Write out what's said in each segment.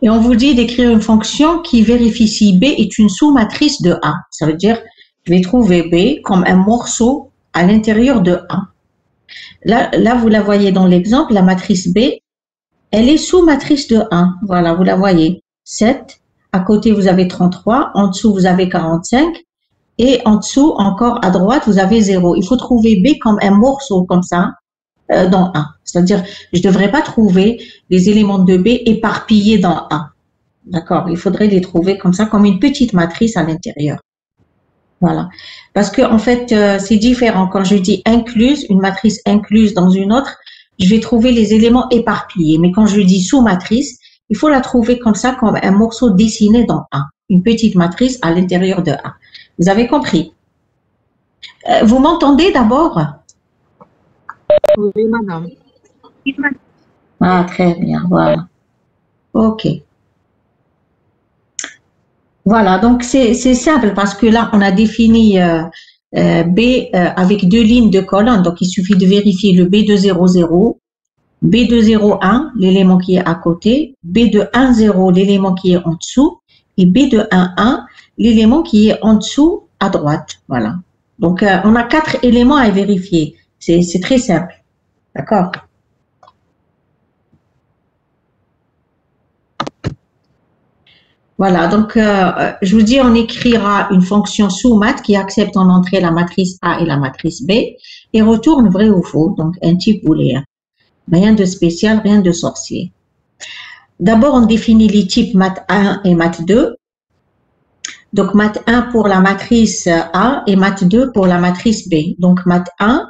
Et on vous dit d'écrire une fonction qui vérifie si B est une sous-matrice de A. Ça veut dire, je vais trouver B comme un morceau à l'intérieur de A. Là, vous la voyez dans l'exemple, la matrice B, elle est sous-matrice de 1. Voilà, vous la voyez. 7, à côté vous avez 33, en dessous vous avez 45, et en dessous, encore à droite, vous avez 0. Il faut trouver B comme un morceau, comme ça, dans A. C'est-à-dire, je ne devrais pas trouver les éléments de B éparpillés dans A. D'accord? Il faudrait les trouver comme ça, comme une petite matrice à l'intérieur. Voilà. Parce que, en fait, c'est différent. Quand je dis incluse, une matrice incluse dans une autre, je vais trouver les éléments éparpillés. Mais quand je dis sous-matrice, il faut la trouver comme ça, comme un morceau dessiné dans A. Une petite matrice à l'intérieur de A. Vous avez compris? Vous m'entendez d'abord? Oui, madame. Ah, très bien, voilà. OK. Voilà, donc c'est simple parce que là, on a défini B avec 2 lignes de colonne. Donc, il suffit de vérifier le B de 0, 0, B de 0, 1, l'élément qui est à côté, B de 1, 0, l'élément qui est en dessous, et B de 1, 1, l'élément qui est en dessous à droite. Voilà. Donc, on a 4 éléments à vérifier. C'est très simple. D'accord? Voilà, donc je vous dis, on écrira une fonction sous-mat qui accepte en entrée la matrice A et la matrice B et retourne vrai ou faux, donc un type booléen. Rien de spécial, rien de sorcier. D'abord, on définit les types mat1 et mat2. Donc, mat1 pour la matrice A et mat2 pour la matrice B. Donc, mat1,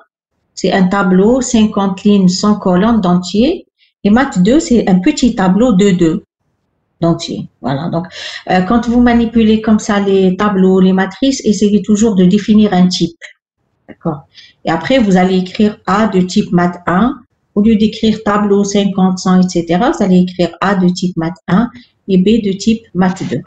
c'est un tableau 50 lignes sans colonne d'entier et mat2, c'est un petit tableau de 2. D'entier. Voilà. Donc, quand vous manipulez comme ça les tableaux, les matrices, essayez toujours de définir un type. D'accord? Et après, vous allez écrire A de type mat 1. Au lieu d'écrire tableau 50, 100, etc., vous allez écrire A de type mat 1 et B de type mat 2.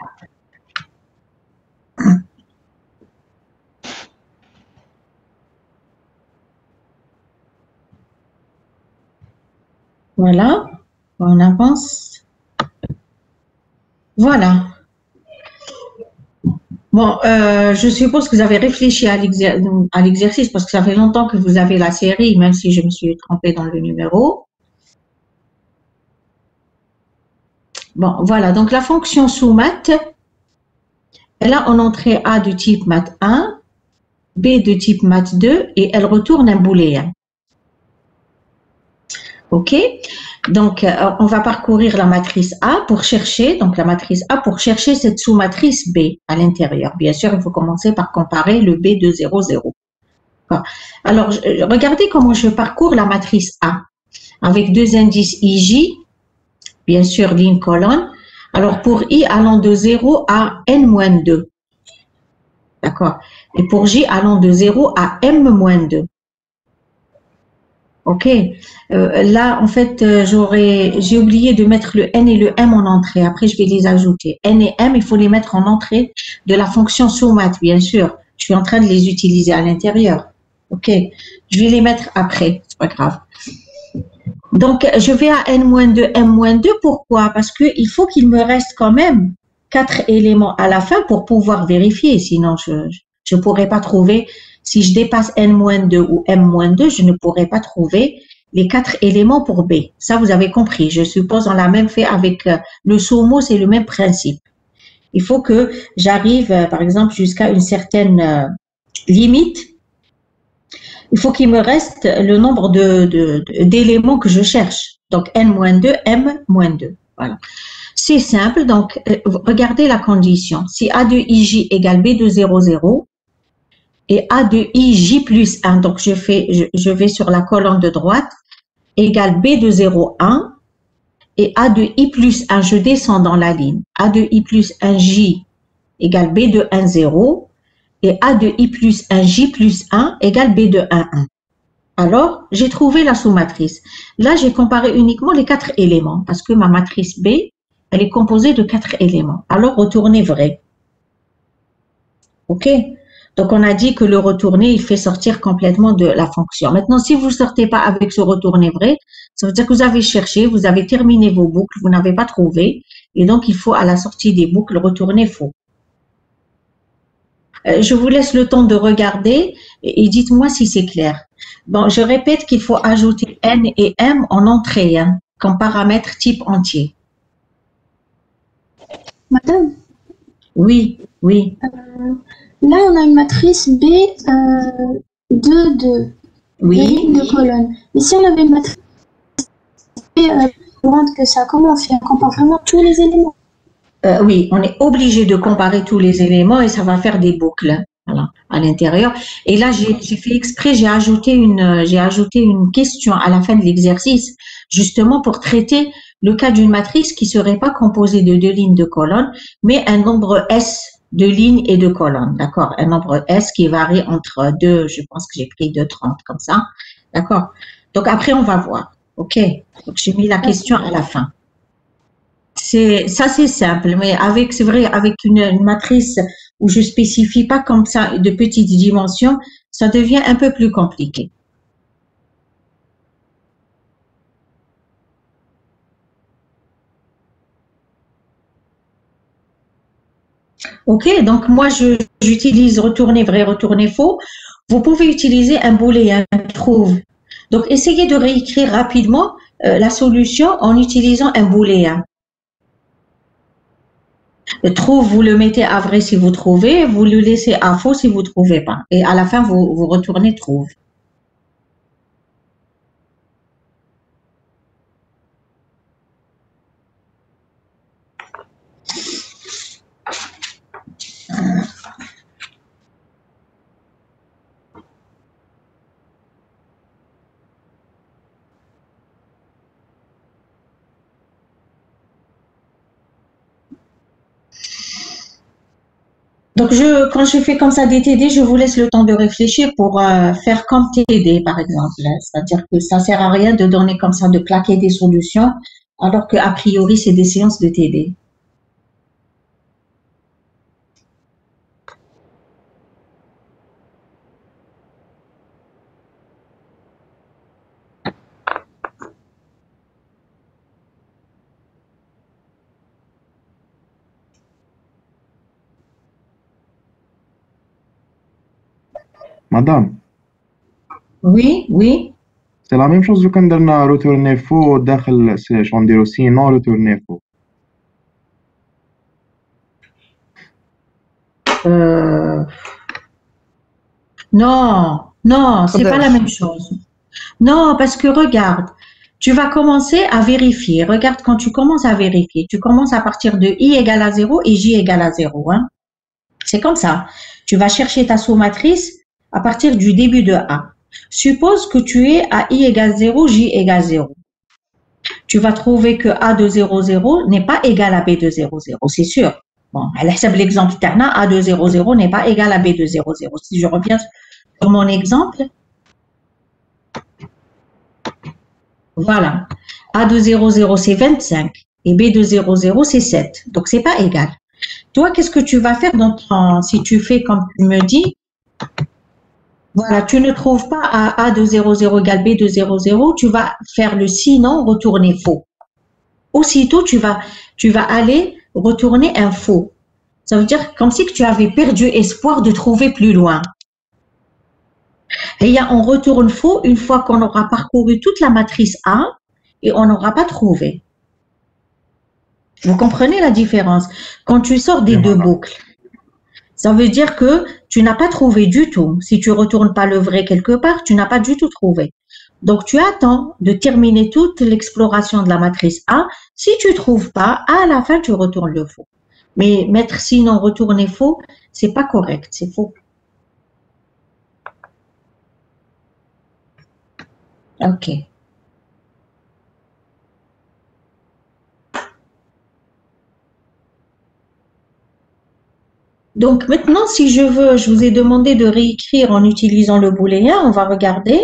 Voilà. On avance. Voilà. Bon, je suppose que vous avez réfléchi à l'exercice parce que ça fait longtemps que vous avez la série, même si je me suis trompée dans le numéro. Bon, voilà. Donc, la fonction sous-mat, elle a en entrée A de type mat 1, B de type mat 2 et elle retourne un booléen. OK? Donc, on va parcourir la matrice A pour chercher, donc la matrice A pour chercher cette sous-matrice B à l'intérieur. Bien sûr, il faut commencer par comparer le B de 0, 0. Alors, regardez comment je parcours la matrice A avec 2 indices IJ, bien sûr, ligne colonne. Alors, pour I allant de 0 à N-2. D'accord? Et pour J allant de 0 à M-2. OK. Là, en fait, j'ai oublié de mettre le N et le M en entrée. Après, je vais les ajouter. N et M, il faut les mettre en entrée de la fonction sous-mat, bien sûr. Je suis en train de les utiliser à l'intérieur. OK. Je vais les mettre après. C'est pas grave. Donc, je vais à N-2, M-2. Pourquoi? Parce qu'il faut qu'il me reste quand même 4 éléments à la fin pour pouvoir vérifier. Sinon, je ne pourrais pas trouver. Si je dépasse N-2 ou M-2, je ne pourrais pas trouver les 4 éléments pour B. Ça, vous avez compris. Je suppose on l'a même fait avec le sous-mot, c'est le même principe. Il faut que j'arrive, par exemple, jusqu'à une certaine limite. Il faut qu'il me reste le nombre d'éléments que je cherche. Donc, N-2, M-2. Voilà. C'est simple. Donc, regardez la condition. Si A de IJ égale B de 0, 0, et A de IJ plus 1, donc je vais sur la colonne de droite, égale B de 0, 1, et A de I plus 1, je descends dans la ligne. A de I plus 1 J égale B de 1, 0, et A de I plus 1 J plus 1 égale B de 1, 1. Alors, j'ai trouvé la sous-matrice. Là, j'ai comparé uniquement les 4 éléments, parce que ma matrice B, elle est composée de 4 éléments. Alors, retournez vrai. OK? Donc, on a dit que le retourner, il fait sortir complètement de la fonction. Maintenant, si vous ne sortez pas avec ce retourner vrai, Ça veut dire que vous avez cherché, vous avez terminé vos boucles, vous n'avez pas trouvé, et donc il faut à la sortie des boucles retourner faux. Je vous laisse le temps de regarder et dites-moi si c'est clair. Bon, je répète qu'il faut ajouter N et M en entrée, hein, comme paramètre type entier. Madame, Oui. là on a une matrice B 2, 2, Oui. ligne de colonne. Et si on avait une matrice B grande que ça, comment on fait? On compare vraiment tous les éléments. Oui, on est obligé de comparer tous les éléments et ça va faire des boucles, voilà, à l'intérieur. Et là, j'ai fait exprès, j'ai ajouté une question à la fin de l'exercice, justement pour traiter le cas d'une matrice qui serait pas composée de deux lignes de colonnes, mais un nombre S de lignes et de colonnes, d'accord? Un nombre S qui varie entre deux, je pense que j'ai pris 2,30 comme ça, d'accord? Donc après, on va voir, ok? Donc j'ai mis la question à la fin. C'est simple, mais c'est vrai, avec une matrice où je spécifie pas comme ça de petites dimensions, ça devient un peu plus compliqué. Ok, donc moi j'utilise retourner vrai, retourner faux. Vous pouvez utiliser un booléen, un trouve. Donc essayez de réécrire rapidement la solution en utilisant un booléen. Le trouve, vous le mettez à vrai si vous trouvez, vous le laissez à faux si vous trouvez pas. Et à la fin, vous retournez trouve. Donc, quand je fais comme ça des TD, je vous laisse le temps de réfléchir pour faire comme TD, par exemple. C'est-à-dire que ça sert à rien de donner comme ça, de claquer des solutions, alors qu'a priori, c'est des séances de TD. Madame, Oui. c'est la même chose لو كان درنا retourner faux داخل شو نديرو sinon retourner faux. Euh, non, c'est pas la même chose. Non, parce que regarde, tu vas commencer à vérifier. Regarde, quand tu commences à vérifier, tu commences à partir de i égale à 0 et j égale à 0. Hein. C'est comme ça. Tu vas chercher ta sous-matrice à partir du début de A. Suppose que tu es à i égale 0, j égale 0. Tu vas trouver que A de 0, 0 n'est pas égal à B de 0, 0, c'est sûr. Bon, à l'exemple terna, A de 0, 0 n'est pas égal à B de 0, 0. Si je reviens sur mon exemple, voilà. A de 0, 0, c'est 25 et B de 0, 0, c'est 7. Donc, c'est pas égal. Toi, qu'est-ce que tu vas faire si tu fais comme tu me dis, voilà, tu ne trouves pas A de 0, 0 égale B de 0, 0, tu vas faire le sinon retourner faux. Aussitôt, tu vas aller retourner un faux. Ça veut dire comme si que tu avais perdu espoir de trouver plus loin. Et on retourne faux une fois qu'on aura parcouru toute la matrice A et on n'aura pas trouvé. Vous comprenez la différence? Quand tu sors des deux boucles, ça veut dire que tu n'as pas trouvé du tout. Si tu retournes pas le vrai quelque part, tu n'as pas du tout trouvé. Donc, tu attends de terminer toute l'exploration de la matrice A. Si tu trouves pas, à la fin, tu retournes le faux. Mais mettre sinon retourner faux, c'est pas correct, c'est faux. Ok. Donc maintenant, si je vous ai demandé de réécrire en utilisant le booléen, on va regarder.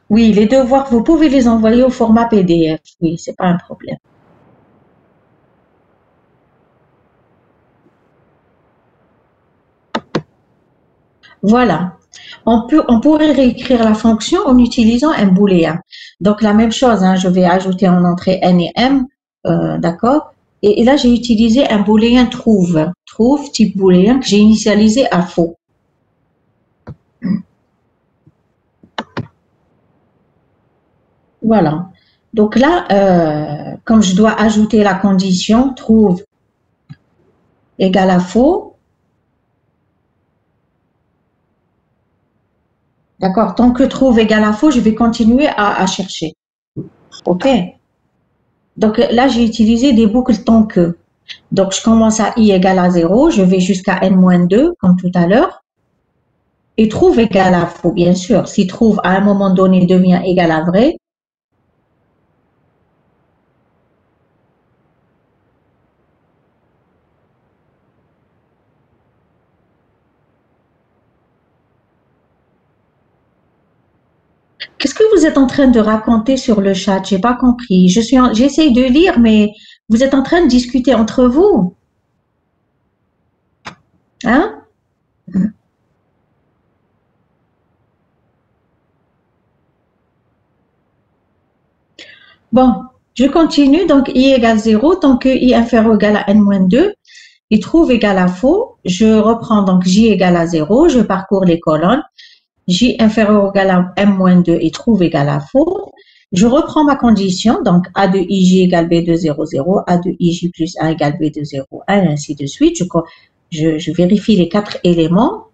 Oui, les devoirs, vous pouvez les envoyer au format PDF. Oui, c'est pas un problème. Voilà. On pourrait réécrire la fonction en utilisant un booléen. Donc, la même chose, hein, je vais ajouter en entrée n et m, d'accord? Et là, j'ai utilisé un booléen trouve. Trouve, type booléen, que j'ai initialisé à faux. Voilà. Donc là, comme je dois ajouter la condition trouve égale à faux, d'accord, tant que trouve égale à faux, je vais continuer à chercher. OK. Donc là, j'ai utilisé des boucles tant que. Donc, je commence à i égale à 0, je vais jusqu'à n-2, comme tout à l'heure. Et trouve égale à faux, bien sûr. Si trouve à un moment donné devient égal à vrai, qu'est-ce que vous êtes en train de raconter sur le chat? J'ai pas compris. J'essaye de lire, mais vous êtes en train de discuter entre vous. Hein? Bon, je continue. Donc, i égale 0, tant que i inférieur ou égal à n-2, il trouve égal à faux. Je reprends donc j égale à 0, je parcours les colonnes. J inférieur ou égal à m-2 et trouve égal à faux. Je reprends ma condition, donc A de IJ égale B de 0, 0, A de IJ plus A égale B de 0, 1, et ainsi de suite. Je vérifie les 4 éléments.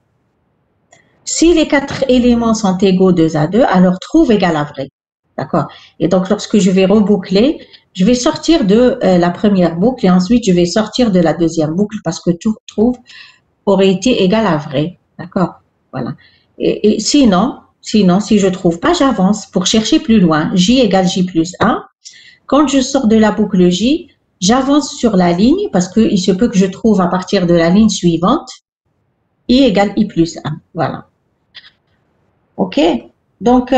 Si les 4 éléments sont égaux 2 à 2, alors trouve égal à vrai. D'accord? Et donc, lorsque je vais reboucler, je vais sortir de la première boucle et ensuite je vais sortir de la deuxième boucle parce que tout trouve aurait été égal à vrai. D'accord? Voilà. Et sinon, si je trouve pas, j'avance pour chercher plus loin. J égale J plus 1. Quand je sors de la boucle J, j'avance sur la ligne parce qu'il se peut que je trouve à partir de la ligne suivante I égale I plus 1. Voilà. OK? Donc,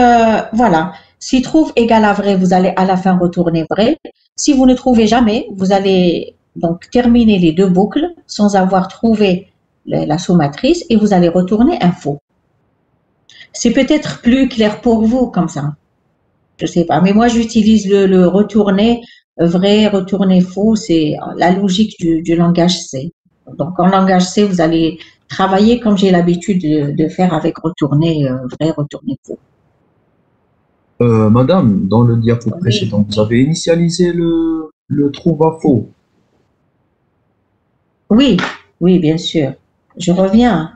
voilà. Si trouve égale à vrai, vous allez à la fin retourner vrai. Si vous ne trouvez jamais, vous allez donc terminer les deux boucles sans avoir trouvé la sous-matrice et vous allez retourner un faux. C'est peut-être plus clair pour vous comme ça. Je sais pas. Mais moi, j'utilise le retourner vrai, retourner faux. C'est la logique du langage C. Donc, en langage C, vous allez travailler comme j'ai l'habitude de faire avec retourner vrai, retourner faux. Madame, dans le diapo Oui. précédent, vous avez initialisé le trouve à faux. Oui, oui, bien sûr. Je reviens.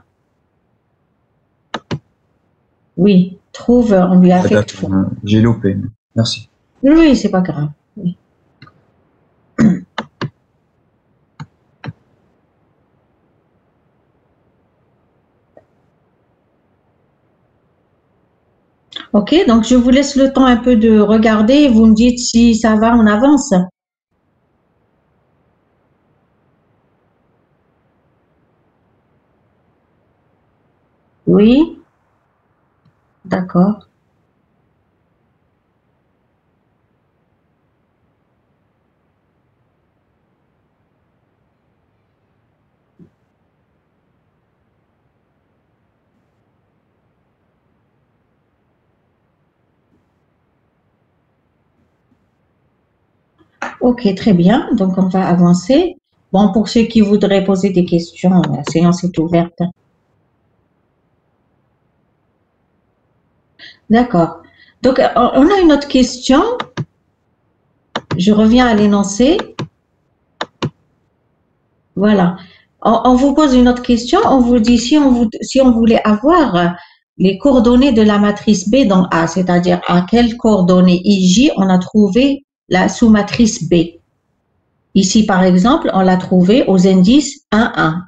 Oui, trouve, on lui affecte faux. J'ai loupé. Merci. Oui, c'est pas grave. Oui. OK, donc je vous laisse le temps un peu de regarder. Vous me dites si ça va, on avance. Oui, d'accord. OK, très bien. Donc, on va avancer. Bon, pour ceux qui voudraient poser des questions, la séance est ouverte. D'accord. Donc, on a une autre question. Je reviens à l'énoncé. Voilà. On vous pose une autre question. On vous dit si on voulait avoir les coordonnées de la matrice B dans A, c'est-à-dire à quelles coordonnées IJ on a trouvé la sous-matrice B. Ici, par exemple, on l'a trouvé aux indices 1, 1.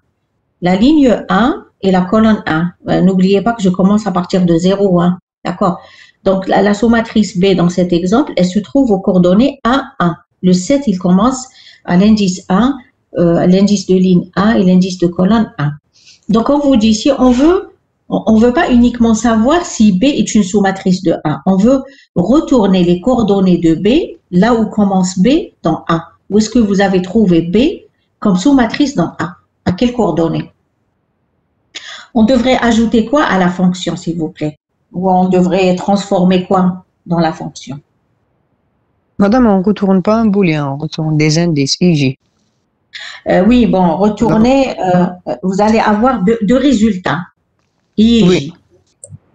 La ligne 1 et la colonne 1. N'oubliez pas que je commence à partir de 0, 1. D'accord? Donc, la sous-matrice B dans cet exemple, elle se trouve aux coordonnées 1, 1. Le 7, il commence à l'indice 1, l'indice de ligne 1 et l'indice de colonne 1. Donc, on vous dit, si on veut pas uniquement savoir si B est une sous-matrice de A. On veut retourner les coordonnées de B là où commence B dans A. Où est-ce que vous avez trouvé B comme sous-matrice dans A? À quelles coordonnées? On devrait ajouter quoi à la fonction, s'il vous plaît? Ou on devrait transformer quoi dans la fonction? Madame, on ne retourne pas un booléen, on retourne des indices, IJ. Oui, bon, retournez, vous allez avoir deux résultats. IJ. Oui.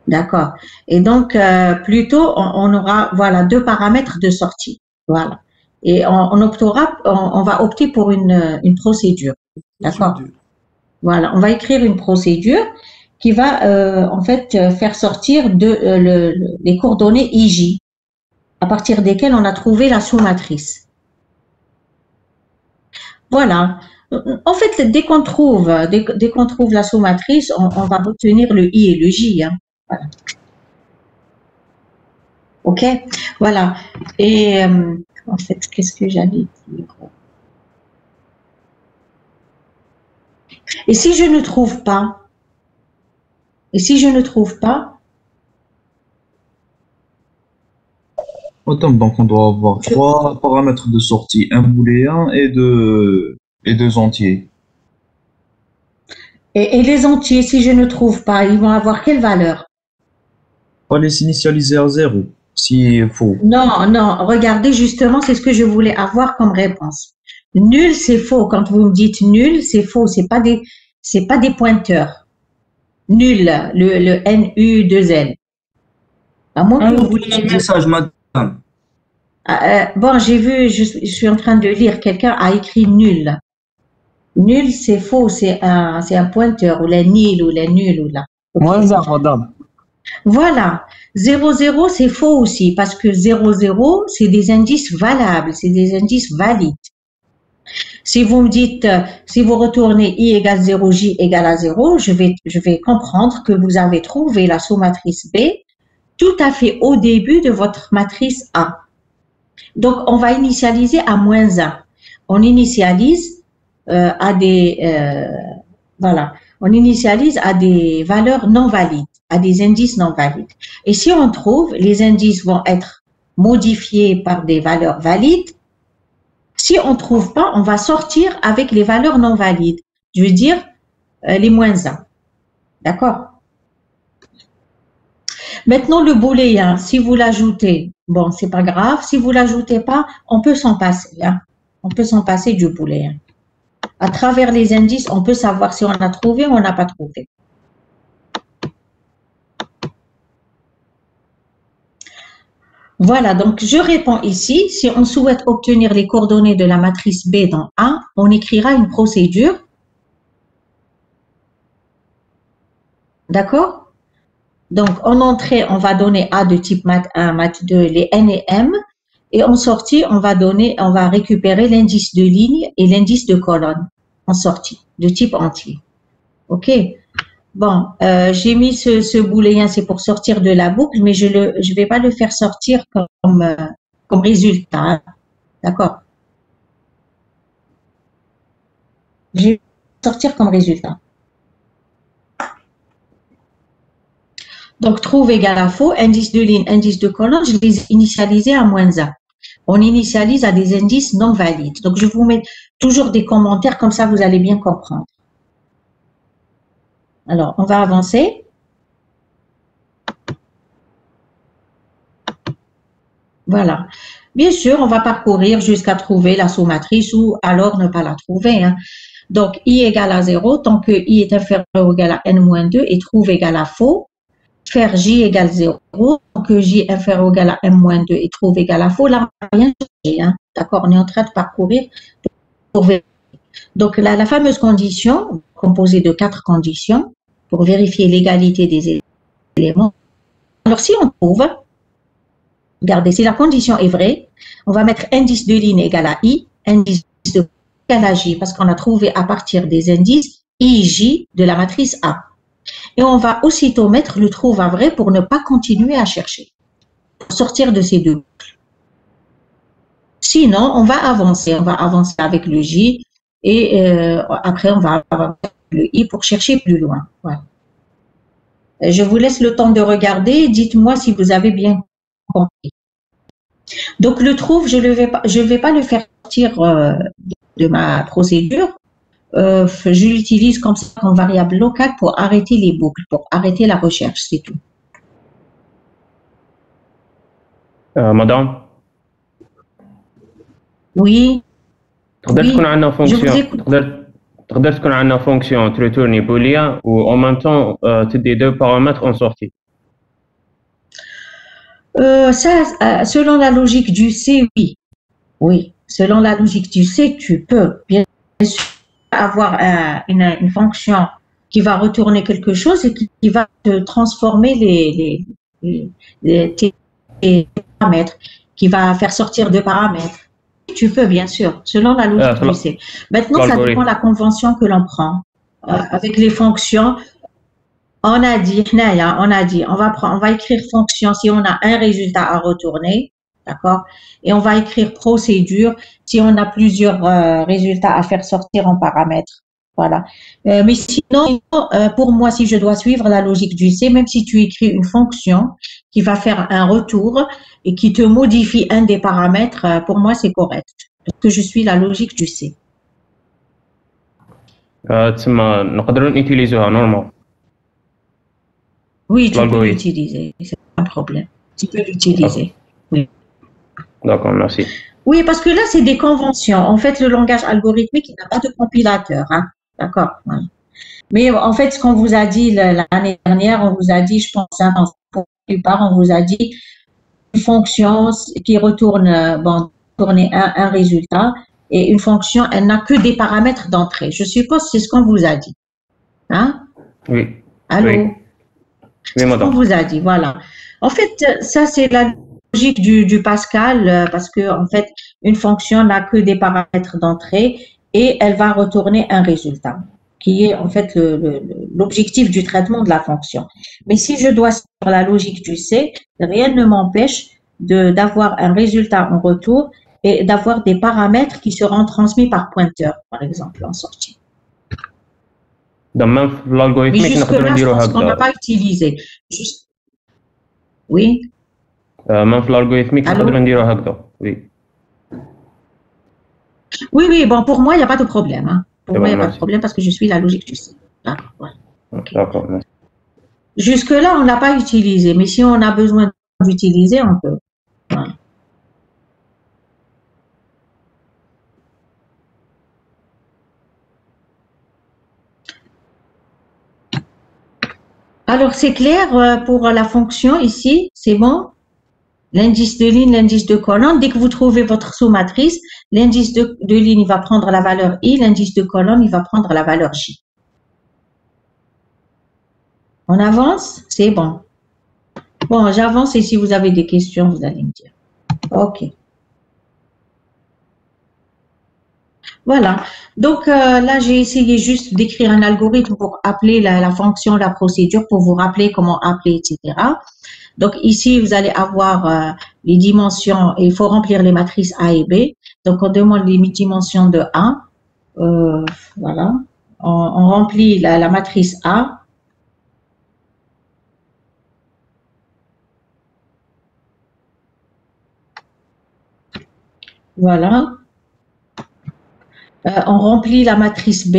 D'accord. Et donc, plutôt, on aura, voilà, deux paramètres de sortie. Voilà. Et on va opter pour une procédure. D'accord. Voilà. On va écrire une procédure qui va, en fait, faire sortir les coordonnées IJ, à partir desquelles on a trouvé la sous-matrice. Voilà. En fait, dès qu'on trouve la sous-matrice, on va obtenir le I et le J. Hein. Voilà. Ok, voilà. Et en fait, qu'est-ce que j'allais dire? Et si je ne trouve pas? Et si je ne trouve pas? Autant, donc on doit avoir trois paramètres de sortie, un booléen et deux entiers. Et les entiers, si je ne trouve pas, ils vont avoir quelle valeur? On va les initialiser à 0, si faux. Non, non, regardez, justement, c'est ce que je voulais avoir comme réponse. Nul, c'est faux. Quand vous me dites nul, c'est faux. C'est pas des pointeurs. Nul, le NU2L. À moins que vous vouliez Un message, madame. Bon, j'ai vu, je suis en train de lire, quelqu'un a écrit nul. Nul, c'est faux, c'est un pointeur, ou la nil, ou la nulle, ou la. Moins 0, madame. Voilà. 0,0, c'est faux aussi, parce que 0,0, c'est des indices valables, c'est des indices valides. Si vous me dites, si vous retournez I égale 0, J égale à 0, je vais comprendre que vous avez trouvé la sous-matrice B tout à fait au début de votre matrice A. Donc, on va initialiser à moins 1. On initialise à des valeurs non valides, à des indices non valides. Et si on trouve, les indices vont être modifiés par des valeurs valides. Si on ne trouve pas, on va sortir avec les valeurs non valides. Je veux dire, les moins 1. D'accord? Maintenant, le booléen, si vous l'ajoutez, bon, c'est pas grave. Si vous l'ajoutez pas, on peut s'en passer. Hein. On peut s'en passer du booléen. À travers les indices, on peut savoir si on a trouvé ou on n'a pas trouvé. Voilà, donc je réponds ici. Si on souhaite obtenir les coordonnées de la matrice B dans A, on écrira une procédure. D'accord? Donc, en entrée, on va donner A de type math 1, math 2, les N et M. Et en sortie, on va récupérer l'indice de ligne et l'indice de colonne en sortie, de type entier. OK? Bon, j'ai mis ce booléen, c'est pour sortir de la boucle, mais je vais pas le faire sortir comme résultat. Hein. D'accord? Je vais sortir comme résultat. Donc, trouve égale à faux, indice de ligne, indice de colonne, je les ai initialisés à moins 1. On initialise à des indices non valides. Donc, je vous mets toujours des commentaires, comme ça vous allez bien comprendre. Alors, on va avancer. Voilà. Bien sûr, on va parcourir jusqu'à trouver la sous-matrice ou alors ne pas la trouver. Hein. Donc, I égale à 0, tant que I est inférieur ou égal à N-2 et trouve égale à faux. Faire J égale 0, tant que J est inférieur ou égal à M-2 et trouve égal à faux, là, on n'a rien changé. Hein. D'accord, on est en train de parcourir pour vérifier. Donc, la fameuse condition, composée de 4 conditions, pour vérifier l'égalité des éléments. Alors, si on trouve, regardez, si la condition est vraie, on va mettre indice de ligne égal à I, indice de égal à J, parce qu'on a trouvé à partir des indices I, J de la matrice A. Et on va aussitôt mettre le trouve à vrai pour ne pas continuer à chercher, pour sortir de ces deux boucles. Sinon, on va avancer avec le J et après on va avancer avec le I pour chercher plus loin. Voilà. Je vous laisse le temps de regarder, dites-moi si vous avez bien compris. Donc le trouve, je ne vais pas le faire sortir de ma procédure je l'utilise comme ça, comme variable locale pour arrêter les boucles, pour arrêter la recherche, c'est tout. مدام Oui, تقدر oui, تكون عندنا je vous فونكسيون écoute. تقدر تكون عندنا فونكسيون تريتورني بوليان و en même temps تدي deux paramètres en sortie. Ça, selon la logique du C, oui. Oui, selon la logique du C, tu peux bien sûr avoir une fonction qui va retourner quelque chose et qui va te transformer tes paramètres, qui va faire sortir deux paramètres. Tu peux, bien sûr, selon la logique du C. Maintenant, ça dépend de la convention que l'on prend. Avec les fonctions, on a dit, on va écrire fonction si on a un résultat à retourner, d'accord? Et on va écrire procédure si on a plusieurs résultats à faire sortir en paramètres. Voilà. Mais sinon, pour moi, si je dois suivre la logique du C, même si tu écris une fonction qui va faire un retour et qui te modifie un des paramètres, pour moi, c'est correct. Parce que je suis la logique du C. تسمى نقدروا نيتيليزوها نورمال. Oui, tu peux l'utiliser, c'est pas un problème. Tu peux l'utiliser. Oui. D'accord, merci. Oui, parce que là, c'est des conventions. En fait, le langage algorithmique, il n'a pas de compilateur. Hein? D'accord. Voilà. Mais en fait, ce qu'on vous a dit l'année dernière, on vous a dit, je pense, hein, pour la plupart, on vous a dit une fonction qui retourne, tourner un résultat, et une fonction, elle n'a que des paramètres d'entrée. Je suppose que c'est ce qu'on vous a dit. Hein? Oui. Allô? Oui. Oui, madame. On vous a dit, voilà. En fait, ça, c'est la logique du Pascal, parce que, en fait, une fonction n'a que des paramètres d'entrée et elle va retourner un résultat, qui est, en fait, l'objectif du traitement de la fonction. Mais si je dois suivre la logique du C, rien ne m'empêche d'avoir un résultat en retour et d'avoir des paramètres qui seront transmis par pointeur, par exemple, en sortie. même في l'algorithmique نقدروا نديروا هكذا. On n'a pas utilisé. Juste... Oui. même في l'algorithmique نقدروا نديروا هكذا. Oui. Oui, bon, pour moi, il n'y a pas de problème. Hein. Pour moi, il n'y a pas de problème parce que je suis la logique du C. D'accord, voilà. Okay. D'accord. Jusque-là, on n'a pas utilisé, mais si on a besoin d'utiliser, on peut. Voilà. Alors, c'est clair pour la fonction ici, c'est bon? L'indice de ligne, l'indice de colonne, dès que vous trouvez votre sous-matrice, l'indice de ligne, il va prendre la valeur I, l'indice de colonne, il va prendre la valeur J. On avance? C'est bon. Bon, j'avance et si vous avez des questions, vous allez me dire. OK. Voilà. Donc, là, j'ai essayé juste d'écrire un algorithme pour appeler la fonction, la procédure, pour vous rappeler comment appeler, etc. Donc, ici, vous allez avoir les dimensions, et il faut remplir les matrices A et B. Donc, on demande les dimensions de A. Voilà. On remplit la matrice A. Voilà. On remplit la matrice B.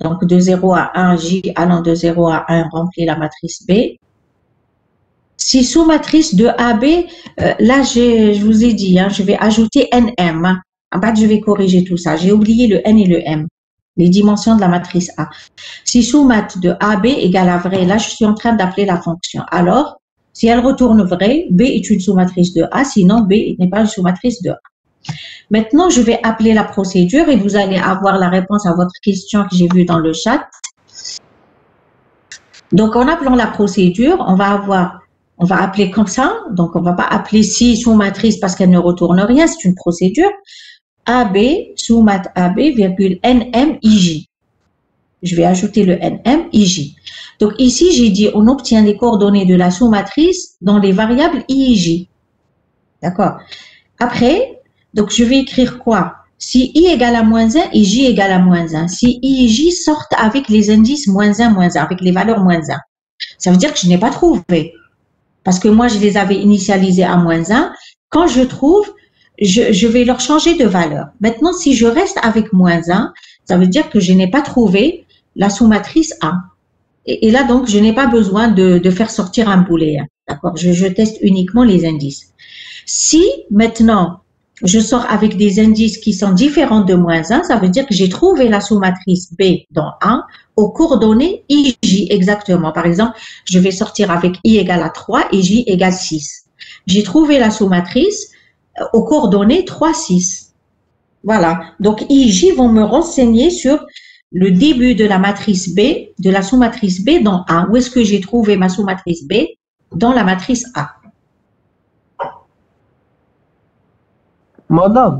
Donc, de 0 à 1, J allant de 0 à 1, on remplit la matrice B. Si sous-matrice de AB, là, je vous ai dit, hein, je vais ajouter NM. Hein. En bas, je vais corriger tout ça. J'ai oublié le N et le M, les dimensions de la matrice A. Si sous-mat de AB égale à vrai, là, je suis en train d'appeler la fonction. Alors, si elle retourne vrai, B est une sous-matrice de A, sinon B n'est pas une sous-matrice de A. Maintenant, je vais appeler la procédure et vous allez avoir la réponse à votre question que j'ai vue dans le chat. Donc, en appelant la procédure, on va appeler comme ça. Donc, on ne va pas appeler si sous-matrice parce qu'elle ne retourne rien, c'est une procédure. AB, sous-mat AB, virgule NM, IJ. Je vais ajouter le NM, IJ. Donc, ici, j'ai dit, on obtient les coordonnées de la sous-matrice dans les variables I et J. D'accord. Après, donc, je vais écrire quoi? Si I égale à moins 1 et J égale à moins 1. Si I et J sortent avec les indices moins 1, moins 1, avec les valeurs moins 1. Ça veut dire que je n'ai pas trouvé. Parce que moi, je les avais initialisés à moins 1. Quand je trouve, je vais leur changer de valeur. Maintenant, si je reste avec moins 1, Ça veut dire que je n'ai pas trouvé la sous-matrice A. Et là, donc, je n'ai pas besoin de faire sortir un booléen. D'accord? Je teste uniquement les indices. Si maintenant, je sors avec des indices qui sont différents de -1, ça veut dire que j'ai trouvé la sous-matrice B dans A aux coordonnées I, J exactement. Par exemple, je vais sortir avec I égale à 3 et J égale 6. J'ai trouvé la sous-matrice aux coordonnées 3, 6. Voilà. Donc, I, J vont me renseigner sur le début de la matrice B, de la sous-matrice B dans A. Où est-ce que j'ai trouvé ma sous-matrice B? Dans la matrice A. Madame,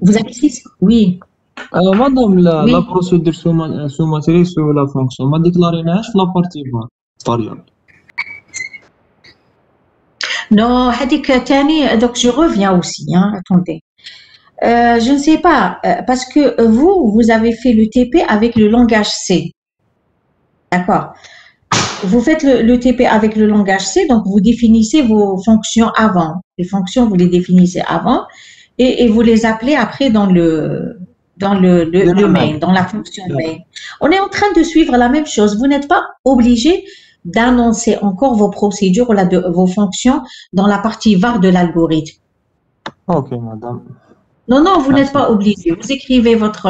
Vous avez 6? Oui. madame, Oui. la procédure sous-matrice ou la fonction, ما déclarيناهاش في la partie variable. Non, هذيك تاني, donc je reviens aussi, hein, attendez. Je ne sais pas, parce que vous avez fait le TP avec le langage C. D'accord. Vous faites le TP avec le langage C, donc vous définissez vos fonctions avant. Les fonctions, vous les définissez avant et vous les appelez après dans le main, dans la fonction main. On est en train de suivre la même chose. Vous n'êtes pas obligé d'annoncer encore vos procédures ou vos fonctions dans la partie var de l'algorithme. Ok, madame. Non, non, vous n'êtes pas obligé. Vous écrivez votre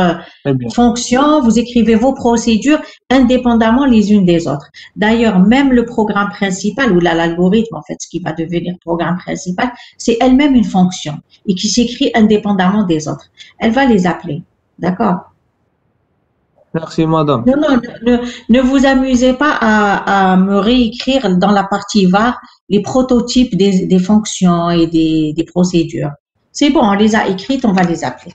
fonction, vous écrivez vos procédures indépendamment les unes des autres. D'ailleurs, même le programme principal ou l'algorithme, en fait, ce qui va devenir programme principal, c'est elle-même une fonction et qui s'écrit indépendamment des autres. Elle va les appeler. D'accord? Merci, madame. Non, non, ne vous amusez pas à me réécrire dans la partie var les prototypes des fonctions et des procédures. C'est bon, on les a écrites, on va les appeler.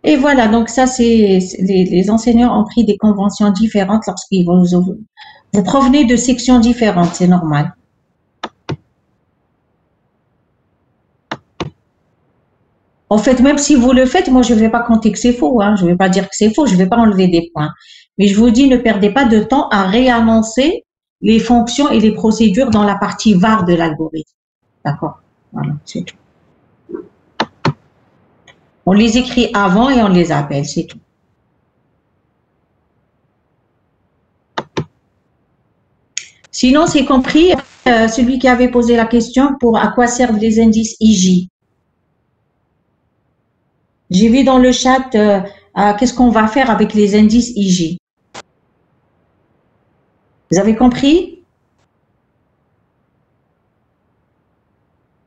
Et voilà, donc ça, les enseignants ont pris des conventions différentes lorsqu'ils vous provenez de sections différentes, c'est normal. En fait, même si vous le faites, moi, je ne vais pas compter que c'est faux, hein. Je ne vais pas dire que c'est faux, je ne vais pas enlever des points. Mais je vous dis, ne perdez pas de temps à réannoncer les fonctions et les procédures dans la partie var de l'algorithme. D'accord? Voilà, c'est tout. On les écrit avant et on les appelle, c'est tout. Sinon, c'est compris, celui qui avait posé la question pour à quoi servent les indices IJ. J'ai vu dans le chat qu'est-ce qu'on va faire avec les indices IJ. Vous avez compris?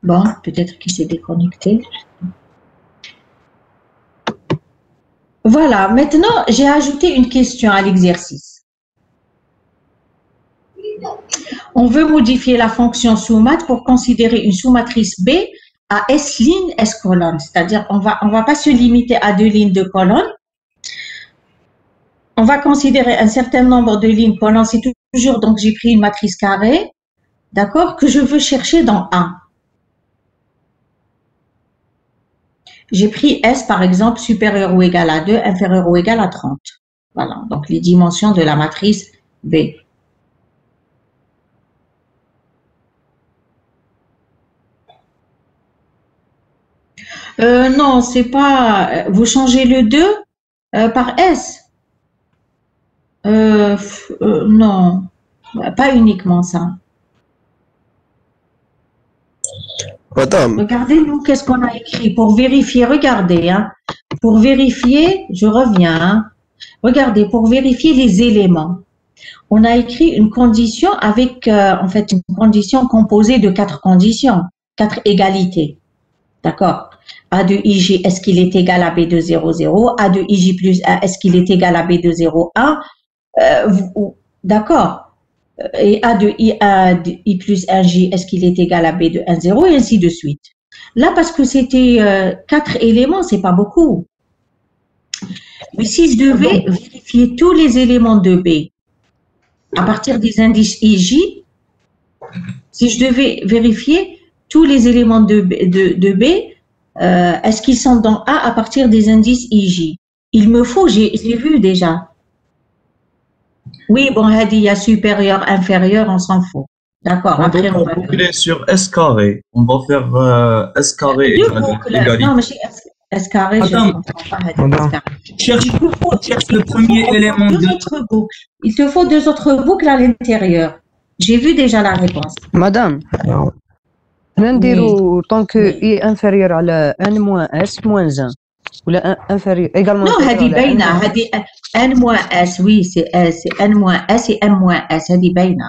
Bon, peut-être qu'il s'est déconnecté. Voilà, maintenant, j'ai ajouté une question à l'exercice. On veut modifier la fonction sous-mat pour considérer une sous-matrice B à S lignes, S colonnes. C'est-à-dire, on va pas se limiter à 2 lignes de colonnes. On va considérer un certain nombre de lignes colonnes. C'est toujours, donc j'ai pris une matrice carrée, d'accord, que je veux chercher dans A. J'ai pris S, par exemple, supérieur ou égal à 2, inférieur ou égal à 30. Voilà, donc les dimensions de la matrice B. Non, c'est pas... Vous changez le 2 par S. Non, pas uniquement ça. Madame, Regardez, nous, qu'est-ce qu'on a écrit pour vérifier. Regardez, hein, pour vérifier, je reviens. Hein, regardez, pour vérifier les éléments. On a écrit une condition avec, en fait, une condition composée de 4 conditions, 4 égalités. D'accord? A de IJ, est-ce qu'il est égal à B de 0, 0? A de IJ plus 1, est-ce qu'il est égal à B de 0, 1? D'accord? Et A de I plus 1J, est-ce qu'il est égal à B de 1, 0? Et ainsi de suite. Là, parce que c'était 4 éléments, c'est pas beaucoup. Mais si je devais vérifier tous les éléments de B à partir des indices IJ, si je devais vérifier tous les éléments de B, est-ce qu'ils sont dans A à partir des indices IJ? Il me faut, j'ai vu déjà. Oui, bon, il y a supérieur, inférieur, on s'en fout. D'accord, après on va boucler sur S carré. On va faire S carré égalité. Non, mais S carré, je ne Madame, comprends pas. S Madame, carré. cherche, cherche le premier élément Deux de... autres boucles. Il te faut deux autres boucles à l'intérieur. J'ai vu déjà la réponse. مدام حنا نديرو طونك اي انفيريور على ان موان اس موان زان ولا انفيريور ايغالمون Non, هذه باينة. هذه n moins s. Oui, c'est n moins s et n moins s. هذه باينة.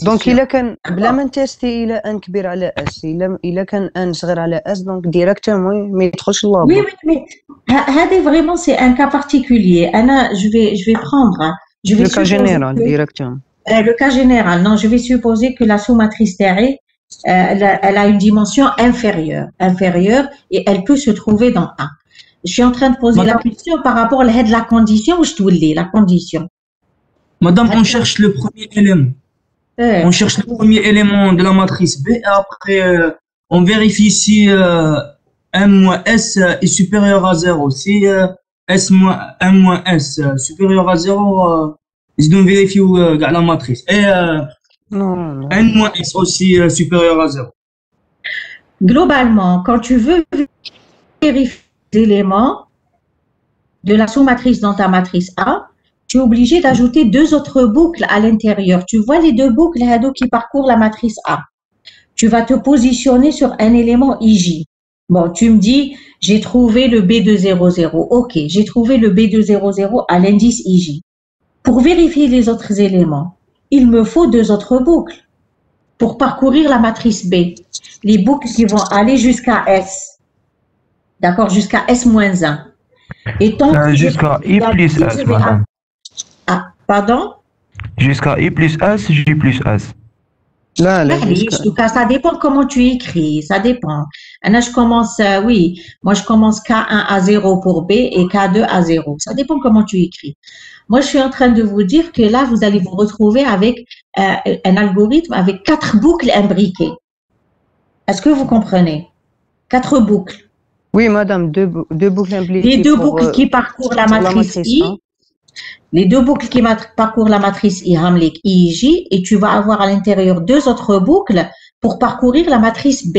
دونك الا كان بلا ما نتيستي الى ان كبير على اس الا كان ان صغير على اس دونك ديريكتومون ما يدخلش Oui, اللابور. oui, mais هذه vraiment c'est un cas particulier. Anna, je vais prendre. Je vais لو كا supposer جينيرال que- ديريكتومون. le cas général. Non, je vais supposer que la sous-matrice terrée, elle a une dimension inférieure et elle peut se trouver dans A. Je suis en train de poser la question par rapport à la condition où je dois lire, la condition. Madame, on cherche le premier élément. Euh, On cherche le premier élément de la matrice B et après on vérifie si M moins S est supérieur à 0. Si S moins M moins S supérieur à 0, je dois vérifier la matrice. Et Non, N moins S aussi supérieur à 0. Globalement, quand tu veux vérifier les éléments de la sous-matrice dans ta matrice A, tu es obligé d'ajouter deux autres boucles à l'intérieur. Tu vois les deux boucles qui parcourent la matrice A. Tu vas te positionner sur un élément IJ. Bon, tu me dis, j'ai trouvé le B200. OK, j'ai trouvé le B200 à l'indice IJ. Pour vérifier les autres éléments, il me faut deux autres boucles pour parcourir la matrice B. Les boucles qui vont aller jusqu'à S. D'accord, jusqu'à S-1. Et tant que jusqu'à I plus S, madame. Ah, pardon? Jusqu'à I plus S, J plus S. لا لا En tout cas, ça dépend comment tu écris, ça dépend. Anna, je commence, oui, moi je commence K1 à 0 pour B et K2 à 0. Ça dépend comment tu écris. Moi, je suis en train de vous dire que là, vous allez vous retrouver avec un algorithme avec 4 boucles imbriquées. Est-ce que vous comprenez? 4 boucles. Oui, madame, deux boucles impliquées. Les deux boucles qui parcourent la matrice I. Les deux boucles qui parcourent la matrice I, Hamlik, IJ, et tu vas avoir à l'intérieur deux autres boucles pour parcourir la matrice B.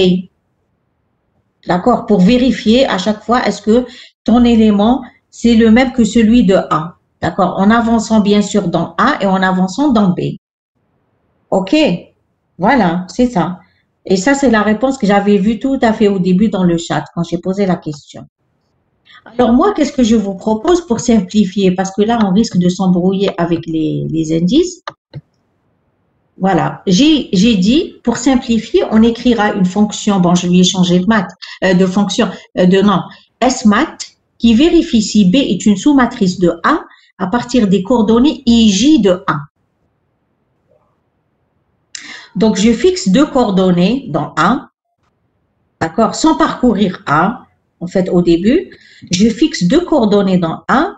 D'accord? Pour vérifier à chaque fois, est-ce que ton élément, c'est le même que celui de A. D'accord? En avançant bien sûr dans A et en avançant dans B. OK? Voilà, c'est ça. Et ça, c'est la réponse que j'avais vue tout à fait au début dans le chat quand j'ai posé la question. Alors moi, qu'est-ce que je vous propose pour simplifier? Parce que là, on risque de s'embrouiller avec les indices. Voilà, j'ai dit, pour simplifier, on écrira une fonction, bon, je lui ai changé de maths, de fonction, non, S-math, qui vérifie si B est une sous-matrice de A à partir des coordonnées IJ de A. Donc, je fixe deux coordonnées dans A, d'accord, sans parcourir A, en fait, au début, je fixe deux coordonnées dans A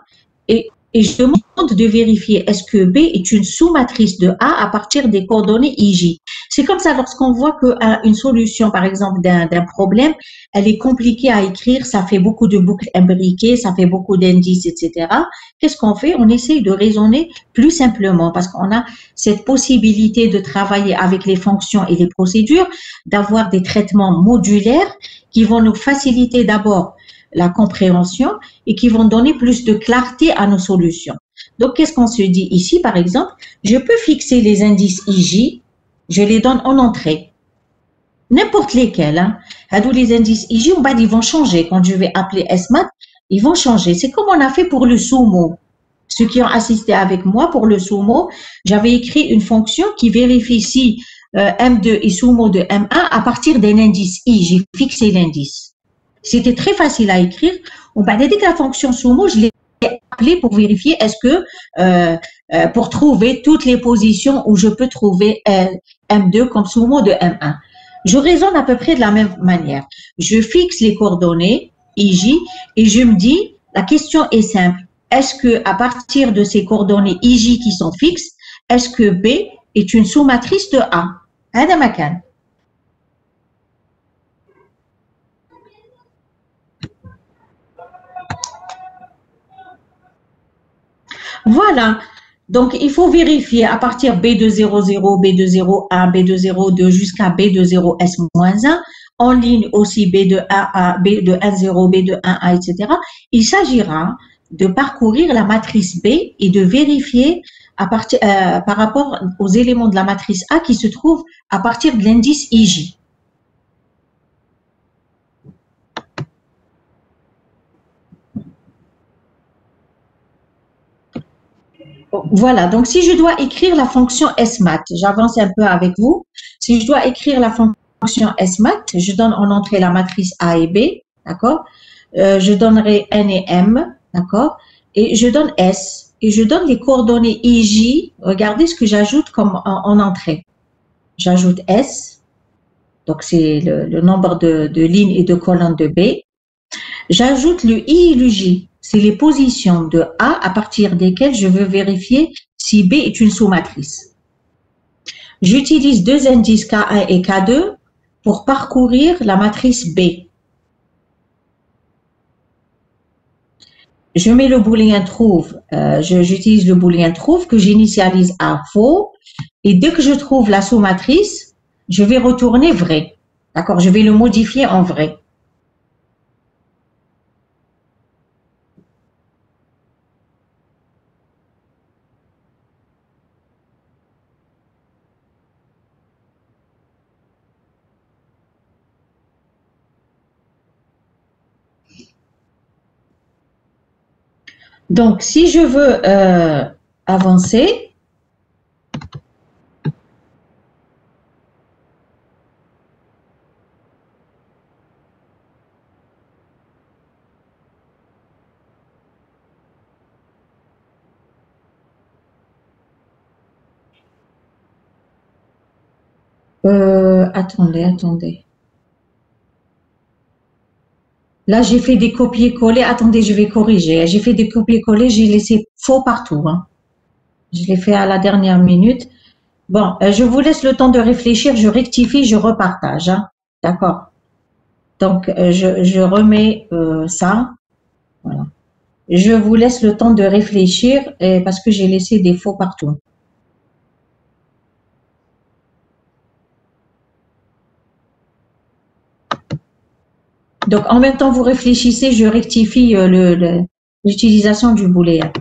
et je demande de vérifier est-ce que B est une sous-matrice de A à partir des coordonnées IJ. C'est comme ça lorsqu'on voit qu'une solution, par exemple, d'un problème, elle est compliquée à écrire, ça fait beaucoup de boucles imbriquées, ça fait beaucoup d'indices, etc. Qu'est-ce qu'on fait? On essaye de raisonner plus simplement parce qu'on a cette possibilité de travailler avec les fonctions et les procédures, d'avoir des traitements modulaires qui vont nous faciliter d'abord la compréhension et qui vont donner plus de clarté à nos solutions. Donc, qu'est-ce qu'on se dit ici, par exemple? Je peux fixer les indices IJ, je les donne en entrée. N'importe lesquels. Hein. Les indices IJ, ils vont changer. Quand je vais appeler SMAT, ils vont changer. C'est comme on a fait pour le SUMO. Ceux qui ont assisté avec moi pour le SUMO, j'avais écrit une fonction qui vérifie si M2 est SUMO de M1 à partir d'un indice I. J'ai fixé l'indice. C'était très facile à écrire. On va dire que la fonction SUMO, je l'ai appelée pour vérifier est-ce que, pour trouver toutes les positions où je peux trouver M2 comme SUMO de M1. Je raisonne à peu près de la même manière. Je fixe les coordonnées IJ et je me dis, la question est simple. Est-ce que à partir de ces coordonnées IJ qui sont fixes, est-ce que B est une sous-matrice de A? هذا ما كان. Voilà. Donc, il faut vérifier à partir B200, B201, B202 jusqu'à B20S-1 en ligne aussi B de 1 à B de 1, 0, B de 1 à, etc., il s'agira de parcourir la matrice B et de vérifier par rapport aux éléments de la matrice A qui se trouvent à partir de l'indice IJ. Voilà, donc si je dois écrire la fonction SMAT, j'avance un peu avec vous. Si je dois écrire la fonction SMAT, je donne en entrée la matrice A et B, d'accord? Je donnerai N et M, d'accord? Et je donne S, et je donne les coordonnées IJ. Regardez ce que j'ajoute comme en entrée. J'ajoute S, donc c'est le nombre de lignes et de colonnes de B. J'ajoute le I et le J. C'est les positions de A à partir desquelles je veux vérifier si B est une sous-matrice. J'utilise deux indices K1 et K2 pour parcourir la matrice B. Je mets le booléen true, j'utilise le booléen true que j'initialise à faux et dès que je trouve la sous-matrice, je vais retourner vrai. D'accord, je vais le modifier en vrai. Donc, si je veux avancer, attendez. Là, j'ai fait des copier-coller. Attendez, je vais corriger. J'ai fait des copier-coller, j'ai laissé faux partout. Hein. Je l'ai fait à la dernière minute. Bon, je vous laisse le temps de réfléchir. Je rectifie, je repartage. Hein. D'accord. Donc, je remets ça. Voilà. Je vous laisse le temps de réfléchir parce que j'ai laissé des faux partout. Donc, en même temps, vous réfléchissez, je rectifie l'utilisation du booléen.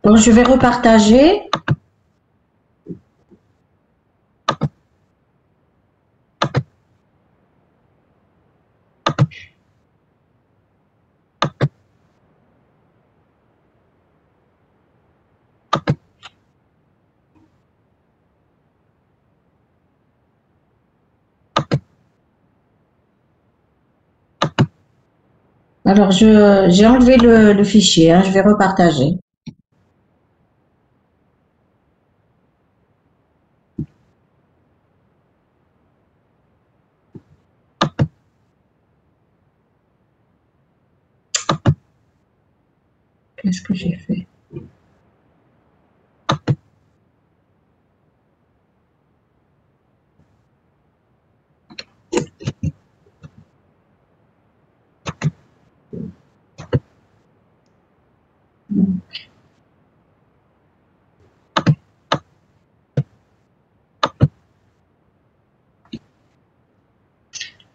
Donc, je vais repartager. Alors, j'ai enlevé le fichier, hein, je vais repartager. Qu'est-ce que j'ai fait?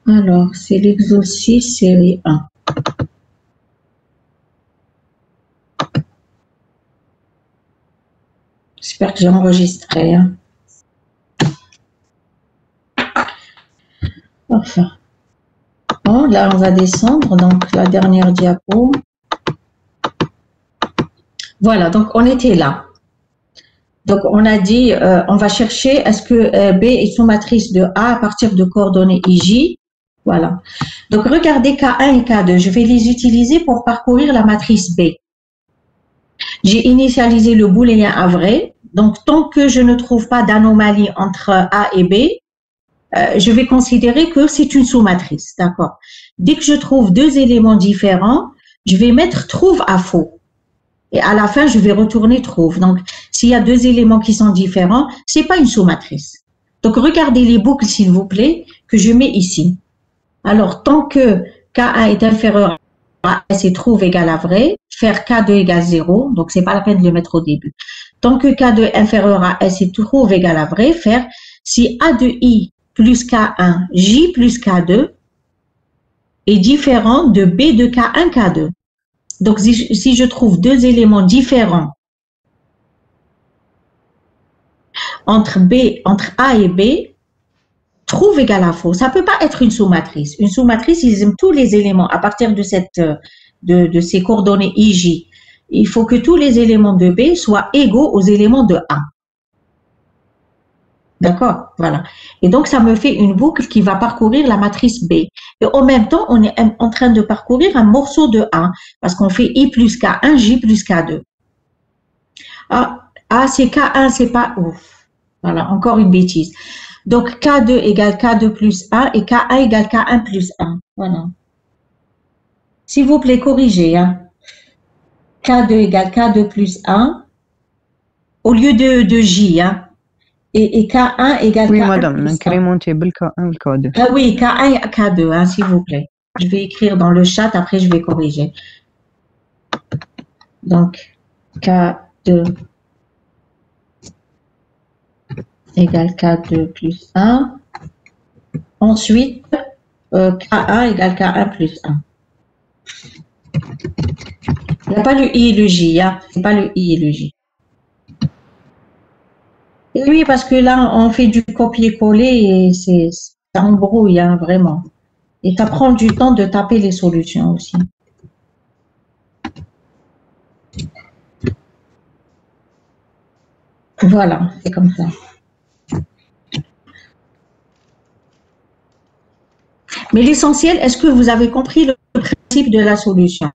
Alors, c'est l'exercice série 1. J'espère que j'ai enregistré. Hein. Enfin. Bon, là, on va descendre. Donc, la dernière diapo. Voilà, donc on était là. Donc, on a dit, on va chercher, est-ce que B est sous-matrice de A à partir de coordonnées IJ? Voilà. Donc, regardez K1 et K2. Je vais les utiliser pour parcourir la matrice B. J'ai initialisé le booléen à vrai. Donc, tant que je ne trouve pas d'anomalie entre A et B, je vais considérer que c'est une sous-matrice. D'accord. Dès que je trouve deux éléments différents, je vais mettre trouve à faux. Et à la fin, je vais retourner trouve. Donc, s'il y a deux éléments qui sont différents, c'est pas une sous-matrice. Donc, regardez les boucles, s'il vous plaît, que je mets ici. Alors, tant que K1 est inférieur à S et trouve égale à vrai, faire K2 égale 0, donc c'est pas la peine de le mettre au début. Tant que K2 est inférieur à S et trouve égale à vrai, faire si A de I plus K1, J plus K2 est différent de B de K1, K2. Donc, si je trouve deux éléments différents entre A et B, trouve égale à faux. Ça peut pas être une sous-matrice. Une sous-matrice, ils aiment tous les éléments à partir de ces coordonnées IJ. Il faut que tous les éléments de B soient égaux aux éléments de A. D'accord? Voilà. Et donc, ça me fait une boucle qui va parcourir la matrice B. Et en même temps, on est en train de parcourir un morceau de A parce qu'on fait I plus K1, J plus K2. Ah, c'est K1, c'est pas ouf. Voilà, encore une bêtise. Donc, K2 égale K2 plus 1 et K1 égale K1 plus 1. Voilà. S'il vous plaît, corrigez. Hein. K2 égale K2 plus 1 au lieu de J. Hein. Et K1 égale Oui, K1 madame, plus 1. incrémenté K1 et K2. Ah oui, K1 et K2, hein, s'il vous plaît. Je vais écrire dans le chat, après je vais corriger. Donc, K2 égale K2 plus 1. Ensuite, K1 égale K1 plus 1. Il n'y a pas le I et le J, hein. Ce n'est pas le I et le J. Et oui, parce que là, on fait du copier-coller et ça embrouille, hein, vraiment. Et ça prend du temps de taper les solutions aussi. Voilà, c'est comme ça. Mais l'essentiel, est-ce que vous avez compris le principe de la solution?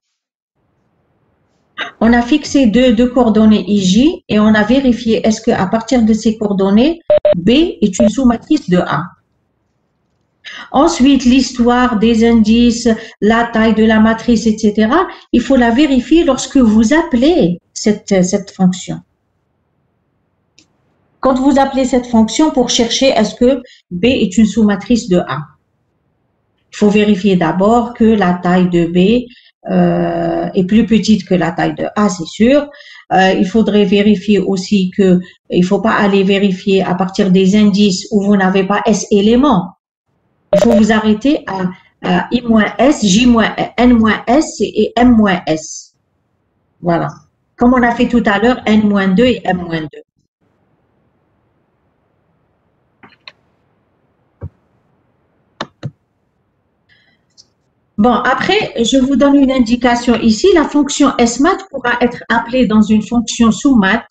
On a fixé deux coordonnées IJ et on a vérifié est-ce qu'à partir de ces coordonnées, B est une sous-matrice de A. Ensuite, l'histoire des indices, la taille de la matrice, etc., il faut la vérifier lorsque vous appelez cette fonction. Quand vous appelez cette fonction pour chercher est-ce que B est une sous-matrice de A. Il faut vérifier d'abord que la taille de B est plus petite que la taille de A, c'est sûr. Il faudrait vérifier aussi que il faut pas aller vérifier à partir des indices où vous n'avez pas S éléments. Il faut vous arrêter à I-S, J-N-S et M-S. Voilà. comme on a fait tout à l'heure, n-2 et m-2. Bon, après, je vous donne une indication ici. La fonction SMAT pourra être appelée dans une fonction sous-mat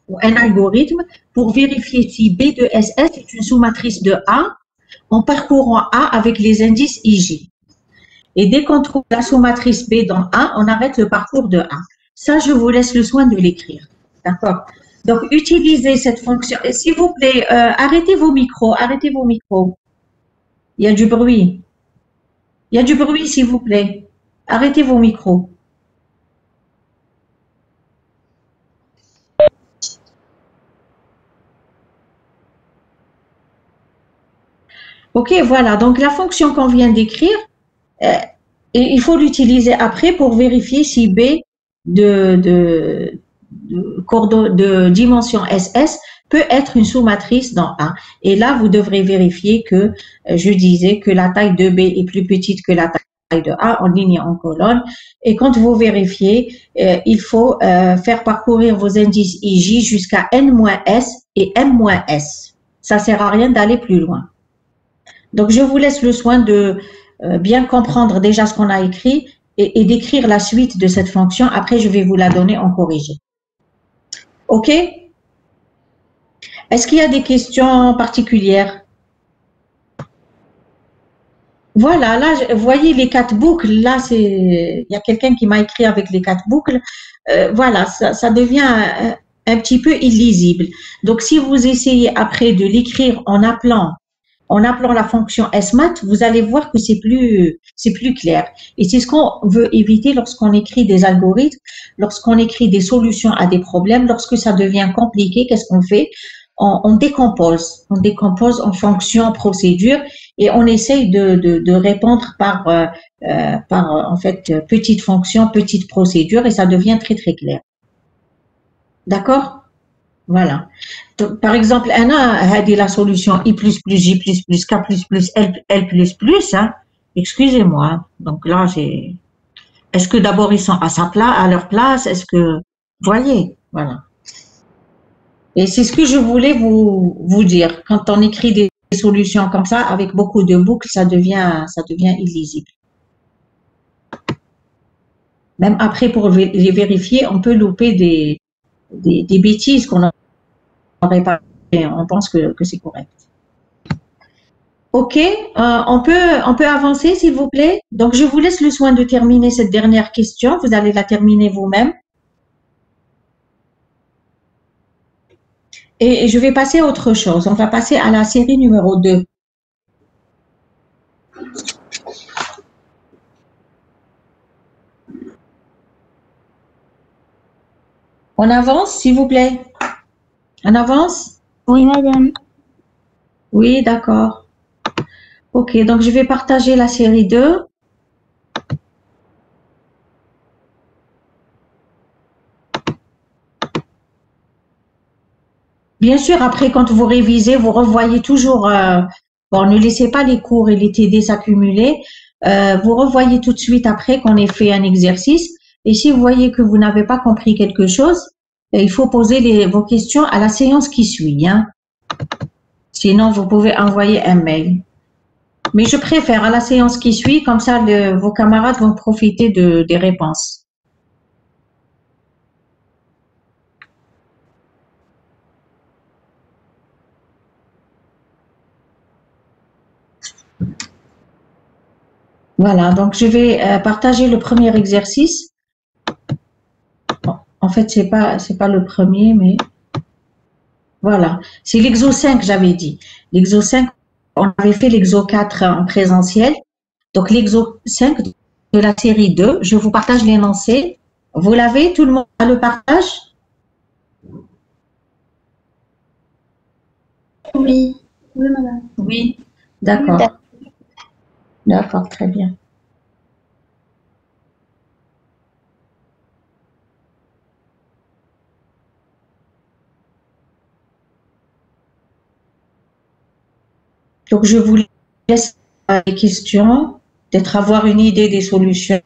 ou un algorithme pour vérifier si B de SS est une sous-matrice de A en parcourant A avec les indices IJ. Et dès qu'on trouve la sous-matrice B dans A, on arrête le parcours de A. Ça, je vous laisse le soin de l'écrire. D'accord? Donc, utilisez cette fonction. Et s'il vous plaît, arrêtez vos micros. Arrêtez vos micros. Il y a du bruit. Il y a du bruit, s'il vous plaît. Arrêtez vos micros. OK, voilà. Donc, la fonction qu'on vient d'écrire, il faut l'utiliser après pour vérifier si B de dimension SS peut être une sous-matrice dans A. Et là, vous devrez vérifier que, je disais que la taille de B est plus petite que la taille de A en ligne et en colonne. Et quand vous vérifiez, il faut faire parcourir vos indices IJ jusqu'à N-S et M-S. Ça sert à rien d'aller plus loin. Donc, je vous laisse le soin de bien comprendre déjà ce qu'on a écrit et d'écrire la suite de cette fonction. Après, je vais vous la donner en corrigé. OK? Est-ce qu'il y a des questions particulières? Voilà, là, vous voyez les 4 boucles. Là, il y a quelqu'un qui m'a écrit avec les 4 boucles. Voilà, ça devient un petit peu illisible. Donc, si vous essayez après de l'écrire en appelant la fonction SMAT, vous allez voir que c'est plus clair. Et c'est ce qu'on veut éviter lorsqu'on écrit des algorithmes, lorsqu'on écrit des solutions à des problèmes, lorsque ça devient compliqué, qu'est-ce qu'on fait? On décompose en fonction procédure et on essaye de répondre par en fait petite fonction, petite procédure et ça devient très très clair. D'accord? Voilà. Donc, par exemple, a dit la solution I++, J++, K++, L++, hein. Excusez-moi. Donc là, est-ce que d'abord ils sont à leur place? Est-ce que, voyez, voilà. Et c'est ce que je voulais vous dire. Quand on écrit des solutions comme ça, avec beaucoup de boucles, ça devient illisible. Même après, pour les vérifier, on peut louper des bêtises qu'on n'aurait pas fait. On pense que c'est correct. OK, on peut avancer, s'il vous plaît. Donc, je vous laisse le soin de terminer cette dernière question. Vous allez la terminer vous-même. Et je vais passer à autre chose. On va passer à la série numéro 2. On avance, s'il vous plaît. On avance? Oui, madame. Oui, d'accord. OK, donc je vais partager la série 2. Bien sûr, après, quand vous révisez, vous revoyez toujours, bon, ne laissez pas les cours et les TD s'accumuler. Vous revoyez tout de suite après qu'on ait fait un exercice. Et si vous voyez que vous n'avez pas compris quelque chose, il faut poser vos questions à la séance qui suit, hein. Sinon, vous pouvez envoyer un mail. Mais je préfère à la séance qui suit, comme ça, vos camarades vont profiter des réponses. Voilà, donc je vais partager le premier exercice. Bon, en fait, c'est pas le premier, mais voilà. C'est l'exo 5, j'avais dit. L'exo 5, on avait fait l'exo 4 en présentiel. Donc, l'exo 5 de la série 2, je vous partage l'énoncé. Vous l'avez? Tout le monde a le partage? Oui. Oui, madame. Oui, d'accord. D'accord, très bien. Donc, je vous laisse les questions, peut-être avoir une idée des solutions.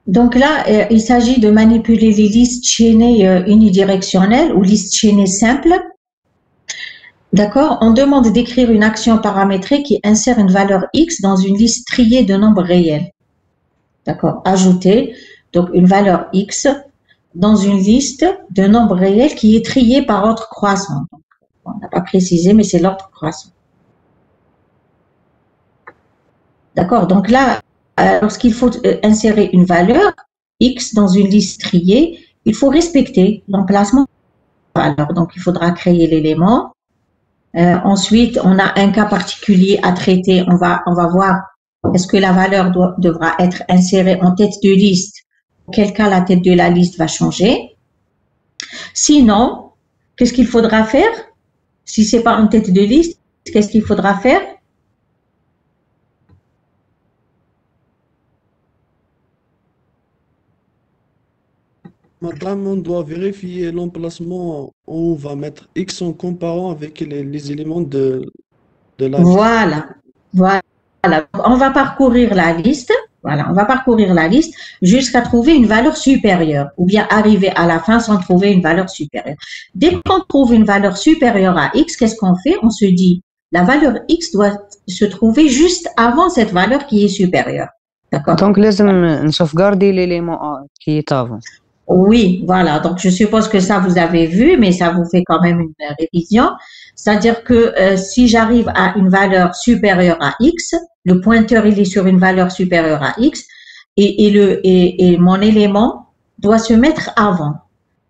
Donc là, il s'agit de manipuler les listes chaînées unidirectionnelles ou listes chaînées simples. D'accord? On demande d'écrire une action paramétrée qui insère une valeur X dans une liste triée de nombres réels. D'accord? Ajouter donc une valeur X dans une liste de nombres réels qui est triée par ordre croissant. Donc, on n'a pas précisé, mais c'est l'ordre croissant. D'accord? Donc là, lorsqu'il faut insérer une valeur X dans une liste triée, il faut respecter l'emplacement. Alors, donc, il faudra créer l'élément. Ensuite, on a un cas particulier à traiter. On va voir est-ce que la valeur devra être insérée en tête de liste. Auquel cas, la tête de la liste va changer. Sinon, qu'est-ce qu'il faudra faire? Si c'est pas en tête de liste, qu'est-ce qu'il faudra faire? Madame, on doit vérifier l'emplacement où on va mettre X en comparant avec les éléments de la liste. Voilà. On va parcourir la liste. Voilà, on va parcourir la liste jusqu'à trouver une valeur supérieure ou bien arriver à la fin sans trouver une valeur supérieure. Dès qu'on trouve une valeur supérieure à X, qu'est-ce qu'on fait? On se dit, la valeur X doit se trouver juste avant cette valeur qui est supérieure. D'accord? Donc, لازم sauvegarder l'élément qui est avant. Oui, voilà. Donc, je suppose que ça, vous avez vu, mais ça vous fait quand même une révision. C'est-à-dire que si j'arrive à une valeur supérieure à X, le pointeur, il est sur une valeur supérieure à X et mon élément doit se mettre avant.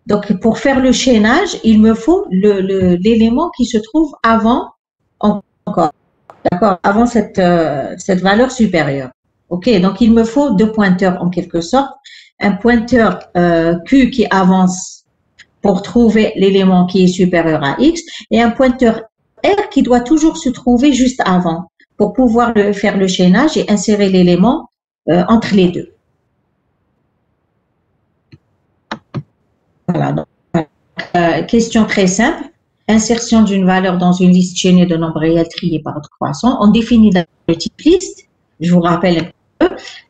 Donc, pour faire le chaînage, il me faut l'élément qui se trouve avant encore. D'accord? Avant cette valeur supérieure. OK? Donc, il me faut deux pointeurs en quelque sorte. Un pointeur Q qui avance pour trouver l'élément qui est supérieur à X et un pointeur R qui doit toujours se trouver juste avant pour pouvoir faire le chaînage et insérer l'élément entre les deux. Voilà. Donc, question très simple. Insertion d'une valeur dans une liste chaînée de nombres réels triés par ordre croissant. On définit le type liste. Je vous rappelle un peu.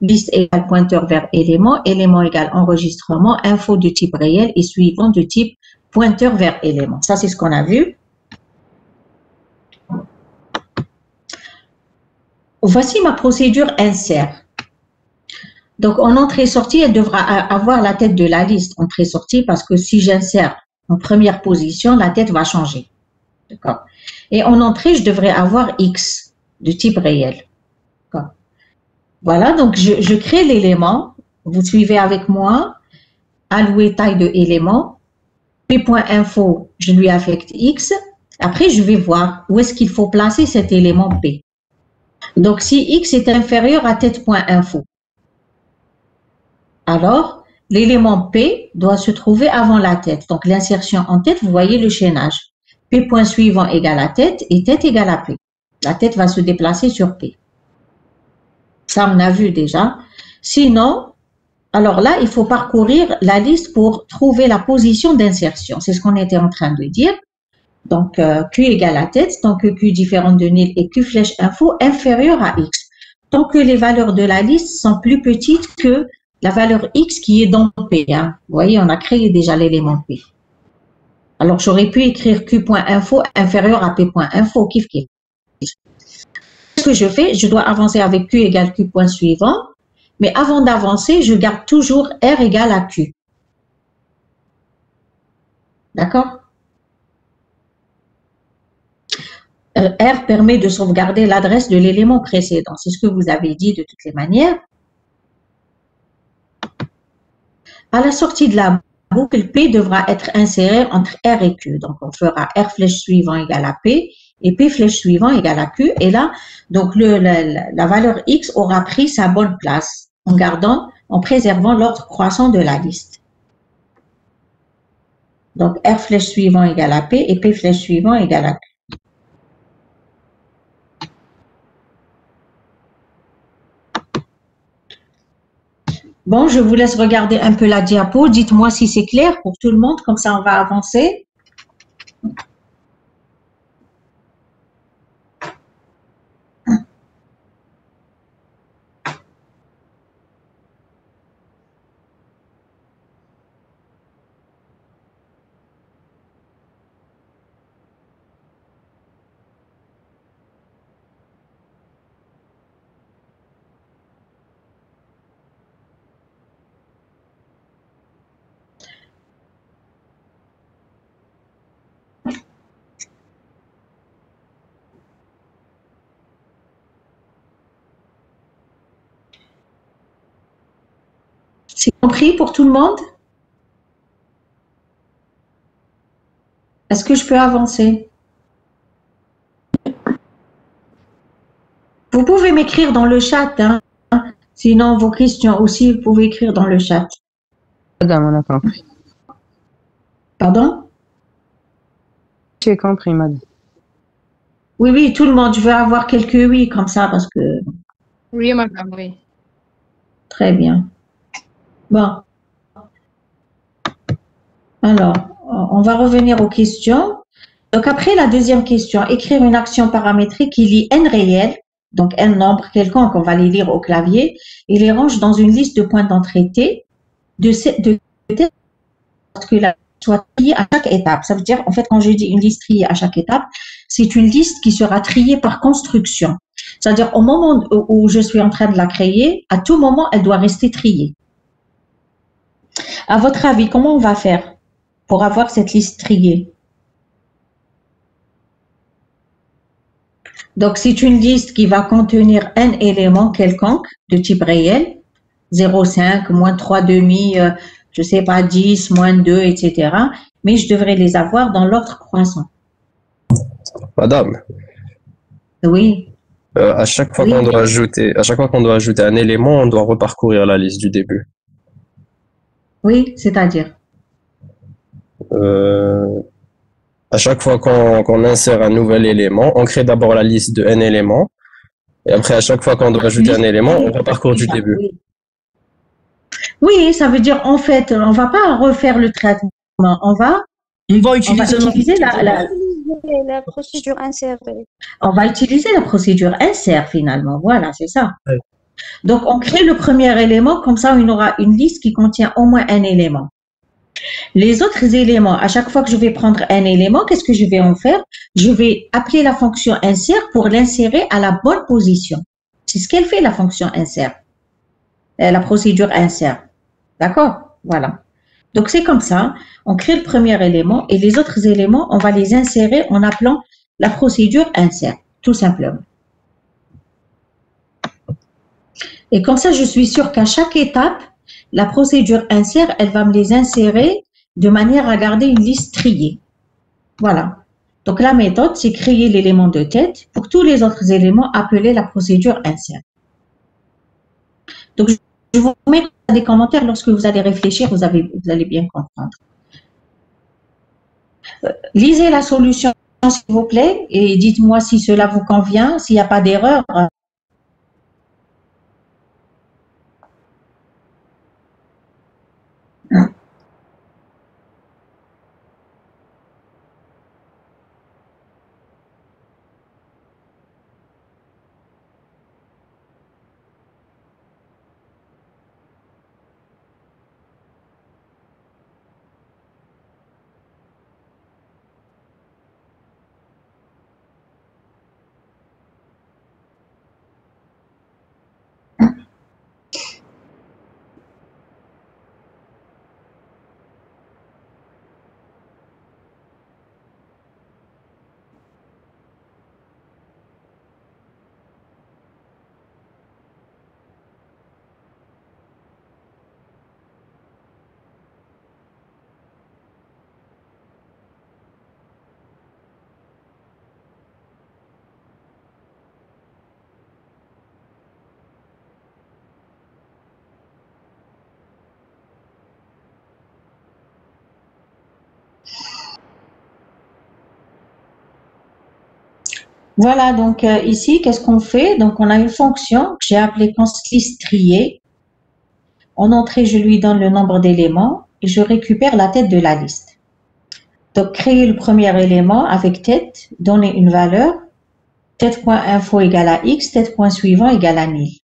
Liste égale pointeur vers élément, élément égale enregistrement, info de type réel et suivant de type pointeur vers élément. Ça, c'est ce qu'on a vu. Voici ma procédure insert. Donc, en entrée-sortie, elle devra avoir la tête de la liste. Entrée-sortie, parce que si j'insère en première position, la tête va changer. D'accord? Et en entrée, je devrais avoir X de type réel. D'accord? Voilà, donc je crée l'élément. Vous suivez avec moi. Allouer taille de élément. P.info, je lui affecte X. Après, je vais voir où est-ce qu'il faut placer cet élément P. Donc, si X est inférieur à tête.info, alors l'élément P doit se trouver avant la tête. Donc, l'insertion en tête, vous voyez le chaînage. P point suivant égale à tête et tête égale à P. La tête va se déplacer sur P. Ça, on a vu déjà. Sinon, alors là, il faut parcourir la liste pour trouver la position d'insertion. C'est ce qu'on était en train de dire. Donc, Q égale à tête, tant que Q différente de nil et Q flèche info inférieur à X. Tant que les valeurs de la liste sont plus petites que la valeur X qui est dans P. Hein. Vous voyez, on a créé déjà l'élément P. Alors, j'aurais pu écrire Q.info inférieur à P.info, kiff kiff. Ce que je fais, je dois avancer avec Q égale Q point suivant, mais avant d'avancer, je garde toujours R égale à Q. D'accord? R permet de sauvegarder l'adresse de l'élément précédent. C'est ce que vous avez dit de toutes les manières. À la sortie de la boucle, P devra être inséré entre R et Q. Donc, on fera R flèche suivant égale à P et P flèche suivant égale à Q. Et là, donc la valeur X aura pris sa bonne place en préservant l'ordre croissant de la liste. Donc, R flèche suivant égale à P et P flèche suivant égale à Q. Bon, je vous laisse regarder un peu la diapo. Dites-moi si c'est clair pour tout le monde, comme ça on va avancer. C'est compris pour tout le monde? Est-ce que je peux avancer? Vous pouvez m'écrire dans le chat, hein. Sinon, vos questions aussi, vous pouvez écrire dans le chat. Madame, on a compris. Pardon? J'ai compris, madame. Oui, oui, tout le monde. Je veux avoir quelques oui comme ça parce que... Oui, madame, oui. Très bien. Bon. Alors, on va revenir aux questions. Donc, après la deuxième question, écrire une action paramétrique qui lit n réels, donc n nombre quelconque, on va les lire au clavier, et les range dans une liste de points d'entrée T, de telle sorte que la soit triée à chaque étape. Ça veut dire, en fait, quand je dis une liste triée à chaque étape, c'est une liste qui sera triée par construction. C'est-à-dire, au moment où je suis en train de la créer, à tout moment, elle doit rester triée. À votre avis, comment on va faire pour avoir cette liste triée? Donc, c'est une liste qui va contenir n éléments quelconques de type réel, 0,5, moins 3 demi, je sais pas, 10, moins 2, etc. Mais je devrais les avoir dans l'ordre croissant. Madame, Oui. à chaque fois qu'on doit ajouter un élément, on doit reparcourir la liste du début. Oui, c'est-à-dire? À chaque fois qu'on insère un nouvel élément, on crée d'abord la liste de n éléments, et après, à chaque fois qu'on doit ajouter un élément, on reparcourt du début. Oui, ça veut dire, en fait, on va pas refaire le traitement, on va utiliser la procédure insert. On va utiliser la procédure insert finalement, voilà, c'est ça. Oui. Donc, on crée le premier élément, comme ça, on aura une liste qui contient au moins un élément. Les autres éléments, à chaque fois que je vais prendre un élément, qu'est-ce que je vais en faire? Je vais appeler la fonction insert pour l'insérer à la bonne position. C'est ce qu'elle fait, la fonction insert, la procédure insert. D'accord? Voilà. Donc, c'est comme ça, on crée le premier élément et les autres éléments, on va les insérer en appelant la procédure insert, tout simplement. Et comme ça, je suis sûre qu'à chaque étape, la procédure insert, elle va me les insérer de manière à garder une liste triée. Voilà. Donc, la méthode, c'est créer l'élément de tête. Pour tous les autres éléments, appeler la procédure insert. Donc, je vous mets des commentaires lorsque vous allez réfléchir, vous allez bien comprendre. Lisez la solution, s'il vous plaît, et dites-moi si cela vous convient, s'il n'y a pas d'erreur. Voilà, donc ici, qu'est-ce qu'on fait? Donc, on a une fonction que j'ai appelée const-list triée. En entrée, je lui donne le nombre d'éléments et je récupère la tête de la liste. Donc, créer le premier élément avec tête, donner une valeur, tête.info égale à x, tête.suivant égale à nil.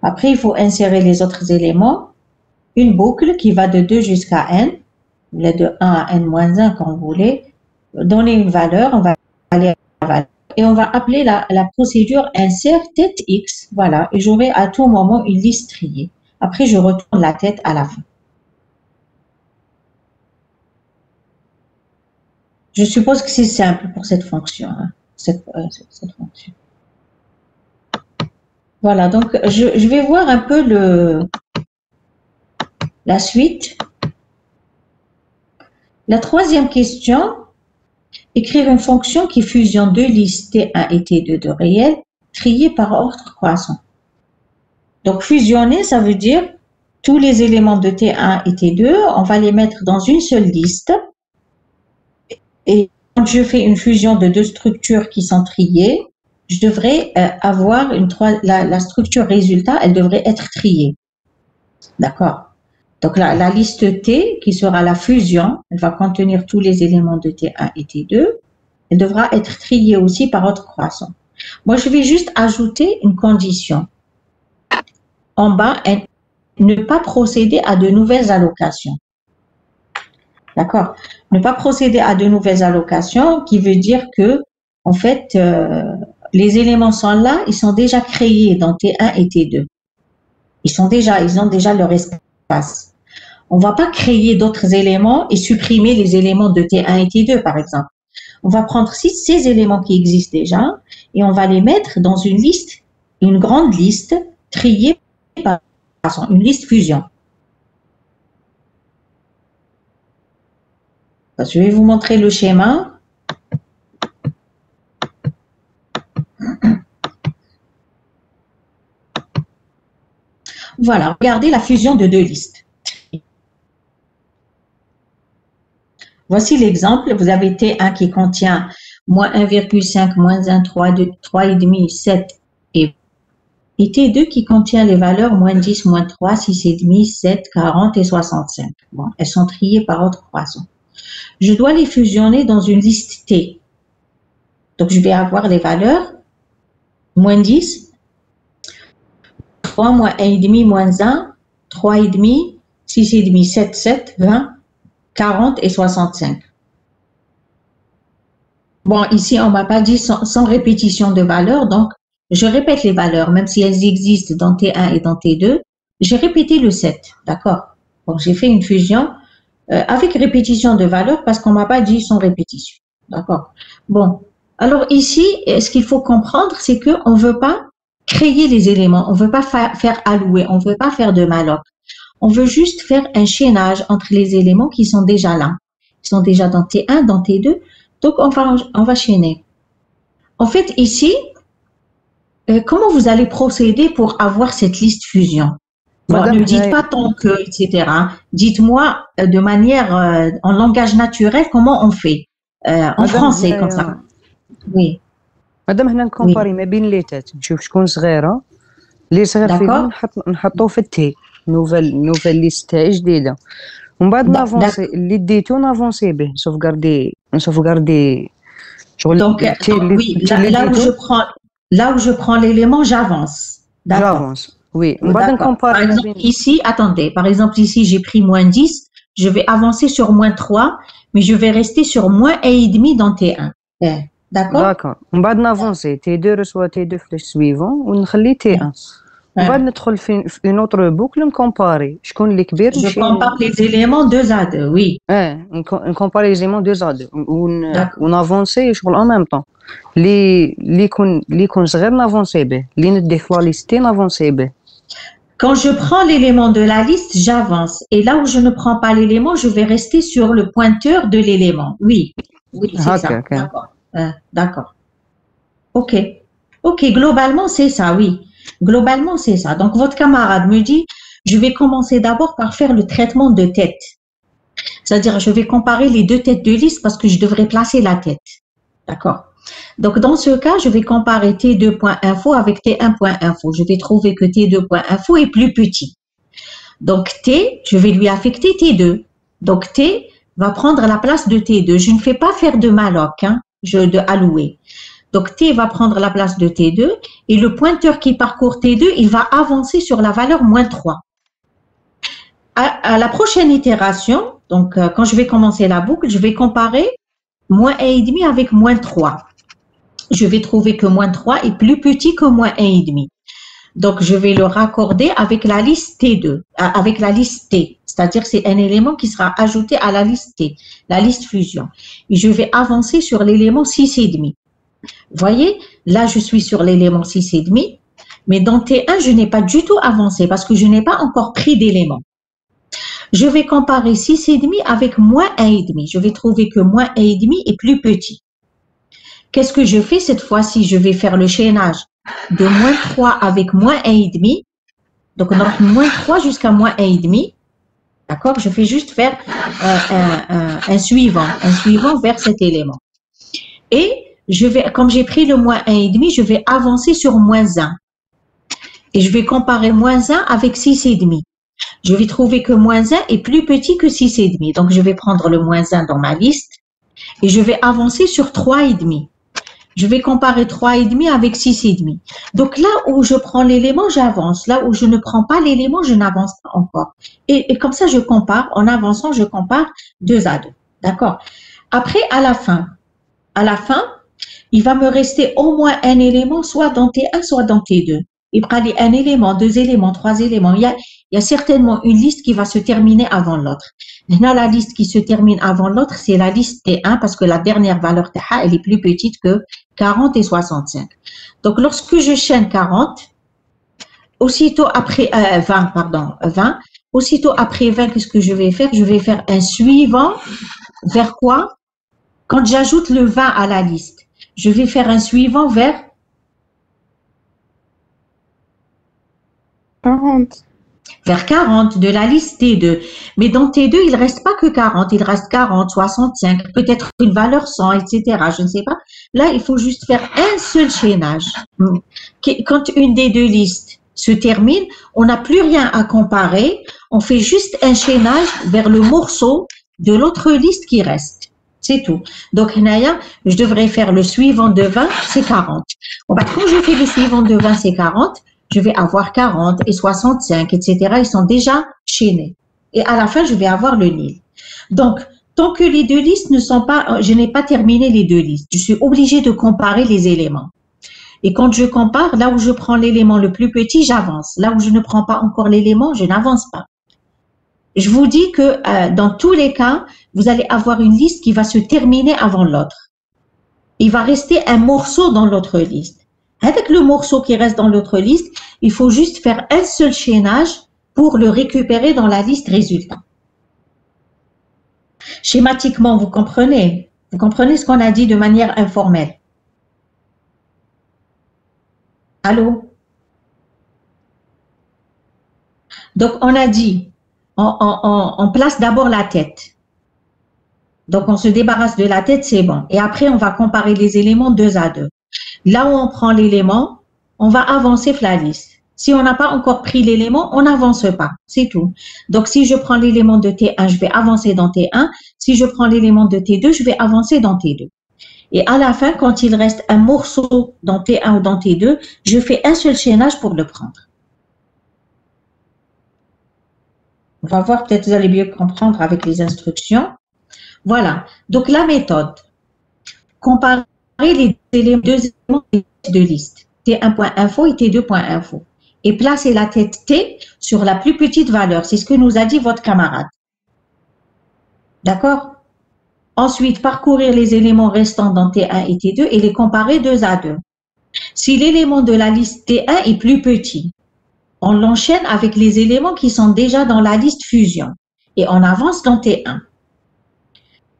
Après, il faut insérer les autres éléments, une boucle qui va de 2 jusqu'à n, de 1 à n-1 quand vous voulez, donner une valeur, on va aller à la valeur. Et on va appeler la procédure insert tête x, voilà, et j'aurai à tout moment une liste triée. Après, je retourne la tête à la fin. Je suppose que c'est simple pour cette fonction, hein, cette fonction. Voilà, donc je vais voir un peu La suite. La troisième question, écrire une fonction qui fusionne deux listes T1 et T2 de réel, triées par ordre croissant. Donc, fusionner, ça veut dire tous les éléments de T1 et T2, on va les mettre dans une seule liste. Et quand je fais une fusion de deux structures qui sont triées, je devrais avoir la structure résultat, elle devrait être triée. D'accord? Donc, la liste T, qui sera la fusion, elle va contenir tous les éléments de T1 et T2. Elle devra être triée aussi par ordre croissant. Moi, je vais juste ajouter une condition. En bas, ne pas procéder à de nouvelles allocations. D'accord? Ne pas procéder à de nouvelles allocations, qui veut dire que, en fait, les éléments sont là, ils sont déjà créés dans T1 et T2. Ils ont déjà leur espace. On ne va pas créer d'autres éléments et supprimer les éléments de T1 et T2, par exemple. On va prendre ces éléments qui existent déjà et on va les mettre dans une liste, une grande liste triée par une liste fusion. Je vais vous montrer le schéma. Voilà, regardez la fusion de deux listes. Voici l'exemple. Vous avez T1 qui contient moins 1,5, moins 1, 3, 2, 3,5, 7 et T2 qui contient les valeurs moins 10, moins 3, 6,5, 7, 40 et 65. Bon, elles sont triées par ordre croissant. Je dois les fusionner dans une liste T. Donc, je vais avoir les valeurs moins 10, 3, moins 1,5, moins 1, 3,5, 6,5, 7, 7, 20, 40 et 65. Bon, ici, on ne m'a pas dit sans répétition de valeurs, donc je répète les valeurs, même si elles existent dans T1 et dans T2. J'ai répété le 7, d'accord? Donc, j'ai fait une fusion avec répétition de valeurs parce qu'on ne m'a pas dit sans répétition, d'accord? Bon, alors ici, ce qu'il faut comprendre, c'est qu'on ne veut pas créer les éléments, on ne veut pas faire allouer, on ne veut pas faire de malloc. On veut juste faire un chaînage entre les éléments qui sont déjà là. Ils sont déjà dans T1, dans T2. Donc, on va chaîner. En fait, ici, comment vous allez procéder pour avoir cette liste fusion? Bon, ne me dites pas tant que, etc. Dites-moi de manière, en langage naturel, comment on fait. En français, comme ça. Oui. مادام هنا نكومباري ما بين ليتات نشوف شكون صغيره اللي صغير فيهم نحطوه في التي نوفيل ليست تاعي جديده ومن بعد نافونسي اللي ديتو نافونسي به نسوفغاردي شغل donc oui là où je prends l'élément j'avance d'accord oui من بعد نكومباري par exemple ici attendez par exemple ici j'ai pris moins 10 je vais avancer sur moins 3 mais je vais rester sur moins 1,5 dans T1 d'accord من بعد نافونسي T2 reçoit T2 في السويفون ونخلي T1 من بعد ندخل في une autre boucle نكومباري شكون اللي كبير je compare les éléments 2 à 2 oui نكومباري les éléments 2 à 2 ونافونسي شغل en même temps اللي يكون صغير نافونسي به اللي نديه في لا ليستي نافونسي به. Quand je prends l'élément de la liste, j'avance. Et là où je ne prends pas l'élément, je vais rester sur le pointeur de l'élément. Oui, c'est ça. D'accord. D'accord. Ok, globalement, c'est ça, oui. Globalement, c'est ça. Donc, votre camarade me dit, je vais commencer d'abord par faire le traitement de tête. C'est-à-dire, je vais comparer les deux têtes de liste parce que je devrais placer la tête. D'accord. Donc, dans ce cas, je vais comparer T2.info avec T1.info. Je vais trouver que T2.info est plus petit. Donc, T, je vais lui affecter T2. Donc, T va prendre la place de T2. Je ne fais pas faire de malloc, de allouer. Donc, T va prendre la place de T2 et le pointeur qui parcourt T2, il va avancer sur la valeur moins 3. À la prochaine itération, donc quand je vais commencer la boucle, je vais comparer moins 1,5 avec moins 3. Je vais trouver que moins 3 est plus petit que moins 1,5. Donc, je vais le raccorder avec la liste T2, avec la liste T. C'est-à-dire c'est un élément qui sera ajouté à la liste T, la liste fusion. Et je vais avancer sur l'élément 6,5. Vous voyez, là, je suis sur l'élément 6,5, mais dans T1, je n'ai pas du tout avancé parce que je n'ai pas encore pris d'éléments. Je vais comparer 6,5 avec moins 1,5. Je vais trouver que moins 1,5 est plus petit. Qu'est-ce que je fais cette fois-ci? Je vais faire le chaînage de moins 3 avec moins 1,5. Donc, on aura moins 3 jusqu'à moins 1,5. D'accord? Je fais juste faire un suivant vers cet élément. Et je vais, comme j'ai pris le moins 1,5, je vais avancer sur moins 1. Et je vais comparer moins 1 avec 6,5. Je vais trouver que moins 1 est plus petit que 6,5. Donc, je vais prendre le moins 1 dans ma liste et je vais avancer sur 3,5. Je vais comparer 3,5 avec 6,5. Donc, là où je prends l'élément, j'avance. Là où je ne prends pas l'élément, je n'avance pas encore. Et comme ça, je compare. En avançant, je compare 2 à 2. D'accord? Après, à la fin, il va me rester au moins un élément, soit dans T1, soit dans T2. Il prend un élément, 2 éléments, 3 éléments. Il y a certainement une liste qui va se terminer avant l'autre. Là, la liste qui se termine avant l'autre, c'est la liste T1 parce que la dernière valeur T1, elle est plus petite que 40 et 65. Donc, lorsque je chaîne 40, aussitôt après 20, aussitôt après 20, qu'est-ce que je vais faire? Je vais faire un suivant vers quoi? Quand j'ajoute le 20 à la liste, je vais faire un suivant vers 40. Vers 40 de la liste T2. Mais dans T2, il ne reste pas que 40, il reste 40, 65, peut-être une valeur 100, etc. Je ne sais pas. Là, il faut juste faire un seul chaînage. Quand une des deux listes se termine, on n'a plus rien à comparer. On fait juste un chaînage vers le morceau de l'autre liste qui reste. C'est tout. Donc, Naya, je devrais faire le suivant de 20, c'est 40. Bon, bah, quand je fais le suivant de 20, c'est 40. Je vais avoir 40 et 65, etc. Ils sont déjà chaînés. Et à la fin, je vais avoir le nil. Donc, tant que les deux listes ne sont pas, je n'ai pas terminé les deux listes. Je suis obligée de comparer les éléments. Et quand je compare, là où je prends l'élément le plus petit, j'avance. Là où je ne prends pas encore l'élément, je n'avance pas. Je vous dis que dans tous les cas, vous allez avoir une liste qui va se terminer avant l'autre. Il va rester un morceau dans l'autre liste. Avec le morceau qui reste dans l'autre liste, il faut juste faire un seul chaînage pour le récupérer dans la liste résultat. Schématiquement, vous comprenez? Vous comprenez ce qu'on a dit de manière informelle? Allô? Donc, on a dit, on place d'abord la tête. Donc, on se débarrasse de la tête, c'est bon. Et après, on va comparer les éléments 2 à 2. Là où on prend l'élément, on va avancer la liste. Si on n'a pas encore pris l'élément, on n'avance pas. C'est tout. Donc, si je prends l'élément de T1, je vais avancer dans T1. Si je prends l'élément de T2, je vais avancer dans T2. Et à la fin, quand il reste un morceau dans T1 ou dans T2, je fais un seul chaînage pour le prendre. On va voir, peut-être vous allez mieux comprendre avec les instructions. Voilà. Donc, la méthode. Comparer les deux éléments de liste, T1.info et T2.info, et placer la tête T sur la plus petite valeur. C'est ce que nous a dit votre camarade. D'accord? Ensuite, parcourir les éléments restants dans T1 et T2 et les comparer 2 à 2. Si l'élément de la liste T1 est plus petit, on l'enchaîne avec les éléments qui sont déjà dans la liste fusion et on avance dans T1.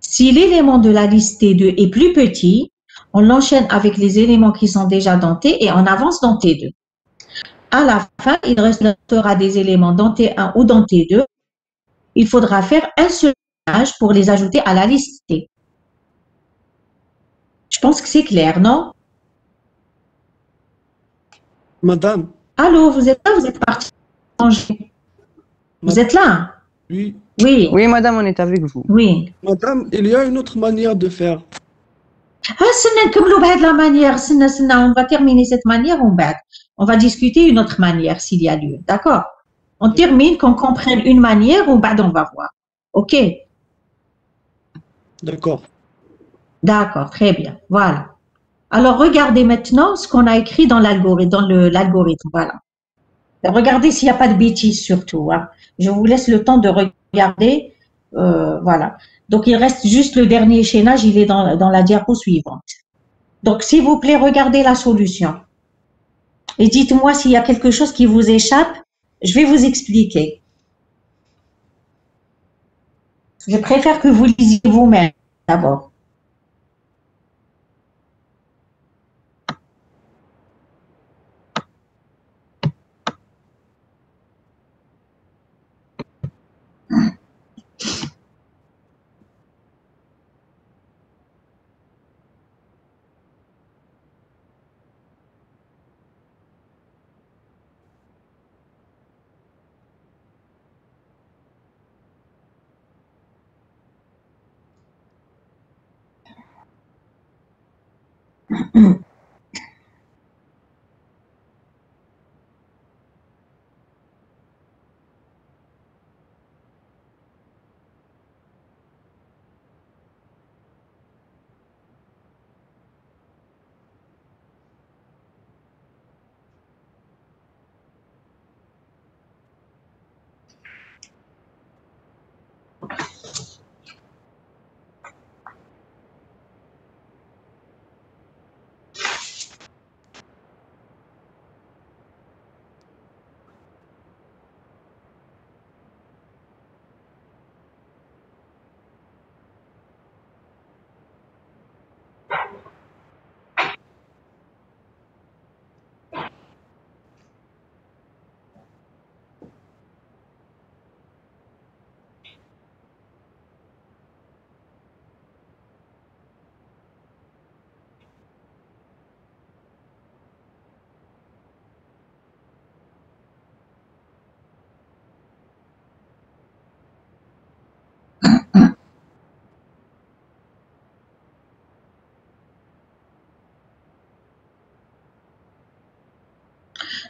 Si l'élément de la liste T2 est plus petit, on l'enchaîne avec les éléments qui sont déjà dans T et on avance dans T2. À la fin, il restera des éléments dans T1 ou dans T2. Il faudra faire un seul chaînage pour les ajouter à la liste T. Je pense que c'est clair, non? Madame. Allô, vous êtes là? Vous êtes parti manger. Vous êtes là? Oui. Oui. Oui, madame, on est avec vous. Oui. Madame, il y a une autre manière de faire. la manière, on va terminer cette manière, on va discuter une autre manière s'il y a lieu, d'accord? On termine, qu'on comprenne une manière, on va voir, ok? D'accord. D'accord, très bien, voilà. Alors, regardez maintenant ce qu'on a écrit dans l'algorithme, voilà. Regardez s'il n'y a pas de bêtises surtout, hein. Je vous laisse le temps de regarder, voilà. Donc, il reste juste le dernier chaînage, il est dans la diapo suivante. Donc, s'il vous plaît, regardez la solution. Et dites-moi s'il y a quelque chose qui vous échappe, je vais vous expliquer. Je préfère que vous lisiez vous-même d'abord.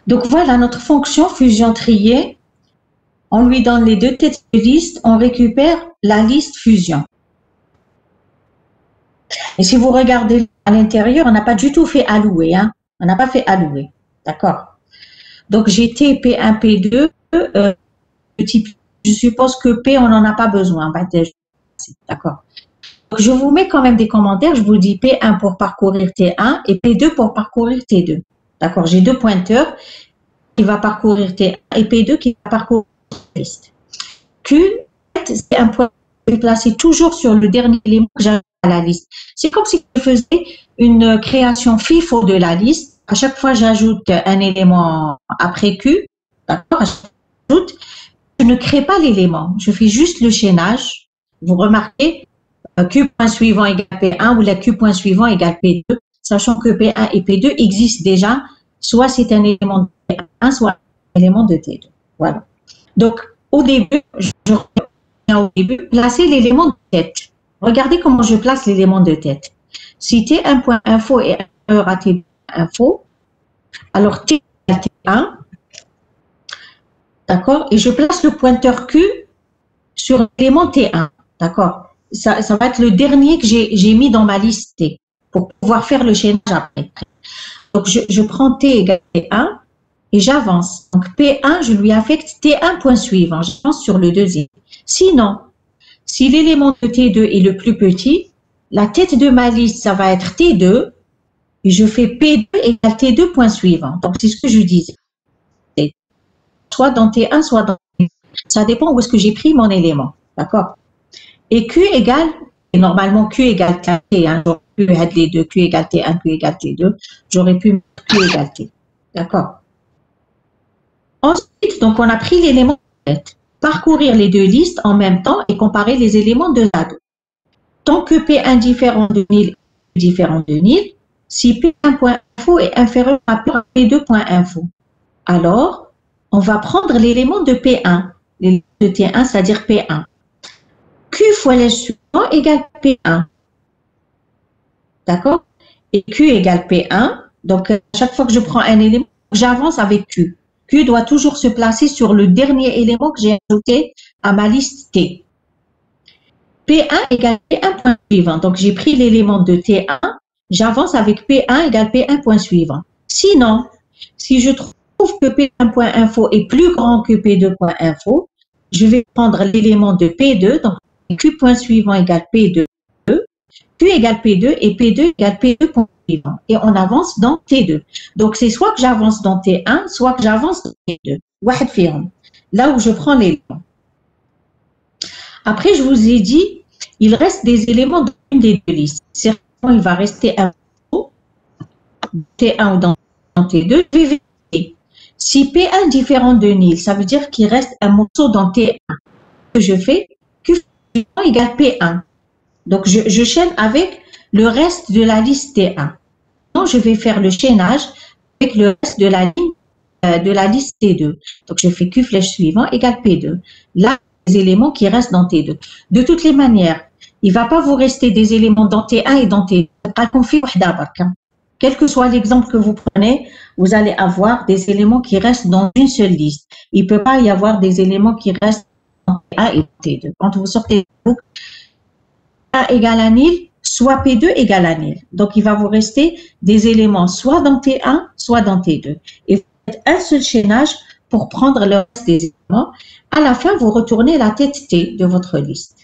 Donc voilà, notre fonction fusion-trier, on lui donne les deux têtes de liste, on récupère la liste fusion. Et si vous regardez à l'intérieur, on n'a pas du tout fait allouer, hein? On n'a pas fait allouer, d'accord? Donc j'ai T, P1, P2, type, je suppose que P, on n'en a pas besoin, d'accord? Donc je vous mets quand même des commentaires, je vous dis P1 pour parcourir T1 et P2 pour parcourir T2. D'accord, j'ai deux pointeurs qui va parcourir T1 et P2 qui va parcourir la liste. Q, c'est un point que je vais placer toujours sur le dernier élément que j'ai à la liste. C'est comme si je faisais une création FIFO de la liste. À chaque fois, j'ajoute un élément après Q. D'accord, je ne crée pas l'élément, je fais juste le chaînage. Vous remarquez, Q point suivant égale P1 ou la Q point suivant égale P2. Sachant que P1 et P2 existent déjà, soit c'est un élément de P1, soit un élément de T2. Voilà. Donc, au début, placer l'élément de tête. Regardez comment je place l'élément de tête. Si T1.info est inférieur à T2.info, alors T égale T1, d'accord, et je place le pointeur Q sur l'élément T1, d'accord. Ça va être le dernier que j'ai mis dans ma liste T, pour pouvoir faire le chaînage après. Donc, je prends T égale T1 et j'avance. Donc, P1, je lui affecte T1 point suivant. J'avance sur le deuxième. Sinon, si l'élément de T2 est le plus petit, la tête de ma liste, ça va être T2 et je fais P2 égale T2 point suivant. Donc, c'est ce que je disais. Soit dans T1, soit dans T2. Ça dépend où est-ce que j'ai pris mon élément. D'accord? Et Q égale, et normalement Q égale T1, j'aurais pu mettre les deux, Q égale T1, Q égale T2, j'aurais pu mettre Q égale T. D'accord. Ensuite, donc on a pris l'élément de tête. Parcourir les deux listes en même temps et comparer les éléments de l'un d'autre. Tant que P1 différent de 1000 est différent de 1000, si P1.info est inférieur à P2.info, alors on va prendre l'élément de P1, l'élément de T1, c'est-à-dire P1. Q fois le suivant égale P1. D'accord? Et Q égale P1. Donc, à chaque fois que je prends un élément, j'avance avec Q. Q doit toujours se placer sur le dernier élément que j'ai ajouté à ma liste T. P1 égale P1 point suivant. Donc, j'ai pris l'élément de T1, j'avance avec P1 égale P1 point suivant. Sinon, si je trouve que P1.info est plus grand que P2.info, je vais prendre l'élément de P2, donc Q point suivant égale P2, Q égale P2 et P2 égale P2 point suivant. Et on avance dans T2. Donc, c'est soit que j'avance dans T1, soit que j'avance dans T2. Là où je prends l'élément. Après, je vous ai dit, il reste des éléments dans une des deux listes. Certainement, il va rester un morceau T1 ou dans T2. Je vais vérifier. Si P1 est différent de nil, ça veut dire qu'il reste un morceau dans T1. Que je fais Q égale P1. Donc, je chaîne avec le reste de la liste T1. Donc, je vais faire le chaînage avec le reste de la ligne de la liste T2. Donc, je fais Q flèche suivant égale P2. Là, les éléments qui restent dans T2. De toutes les manières, il ne va pas vous rester des éléments dans T1 et dans T2. Quel que soit l'exemple que vous prenez, vous allez avoir des éléments qui restent dans une seule liste. Il ne peut pas y avoir des éléments qui restent dans T1 et T2. Quand vous sortez de boucle, A égale à nil, soit P2 égale à nil. Donc, il va vous rester des éléments soit dans T1, soit dans T2. Et vous faites un seul chaînage pour prendre le reste des éléments. À la fin, vous retournez la tête T de votre liste.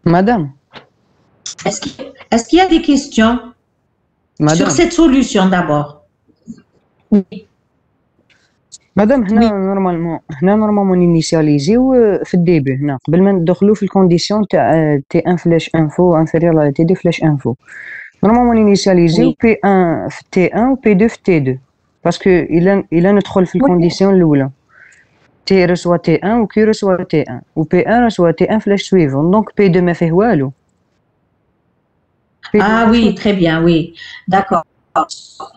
Madame. Est-ce qu'il y a des questions sur cette solution d'abord? Oui. مادام هنا نورمالمون انيسياليزيو في الديبي هنا قبل ما ندخلوا في الكونديسيون تاع تي 1 فلاش انفو انفيريور على تي 2 فلاش انفو نورمالمون انيسياليزيو بي 1 في تي 1 و بي 2 في تي 2 باسكو الا ندخل في الكونديسيون الاولى تي رسوا تي 1 و كي رسوا تي 1 و بي 1 رسوا تي 1 فلاش سويفون دونك بي 2 ما فيه والو. Ah oui, très bien, oui, d'accord.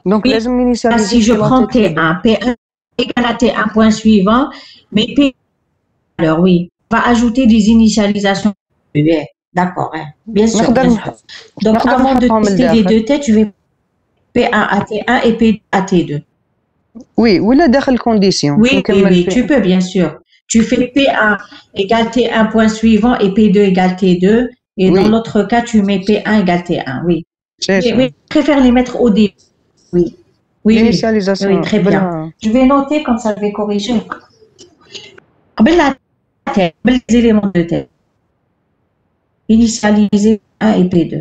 Donc لازم initialiser. Si je prends T1, P1 égale à T1 point suivant, mais P, alors oui, on va ajouter des initialisations. D'accord, hein, bien sûr. Donc avant de tester les deux têtes, je vais P1 à T1 et P2 à T2. Oui, ou la داخل condition. Oui, tu peux bien sûr. Tu fais P1 égale T1 point suivant et P2 égale T2. Et dans l'autre cas, tu mets P1 égale T1, oui. Mais je préfère les mettre au début. Oui. Oui, très bien. Je vais noter comme ça, je vais corriger. Les éléments de tête. Initialiser P1 et P2.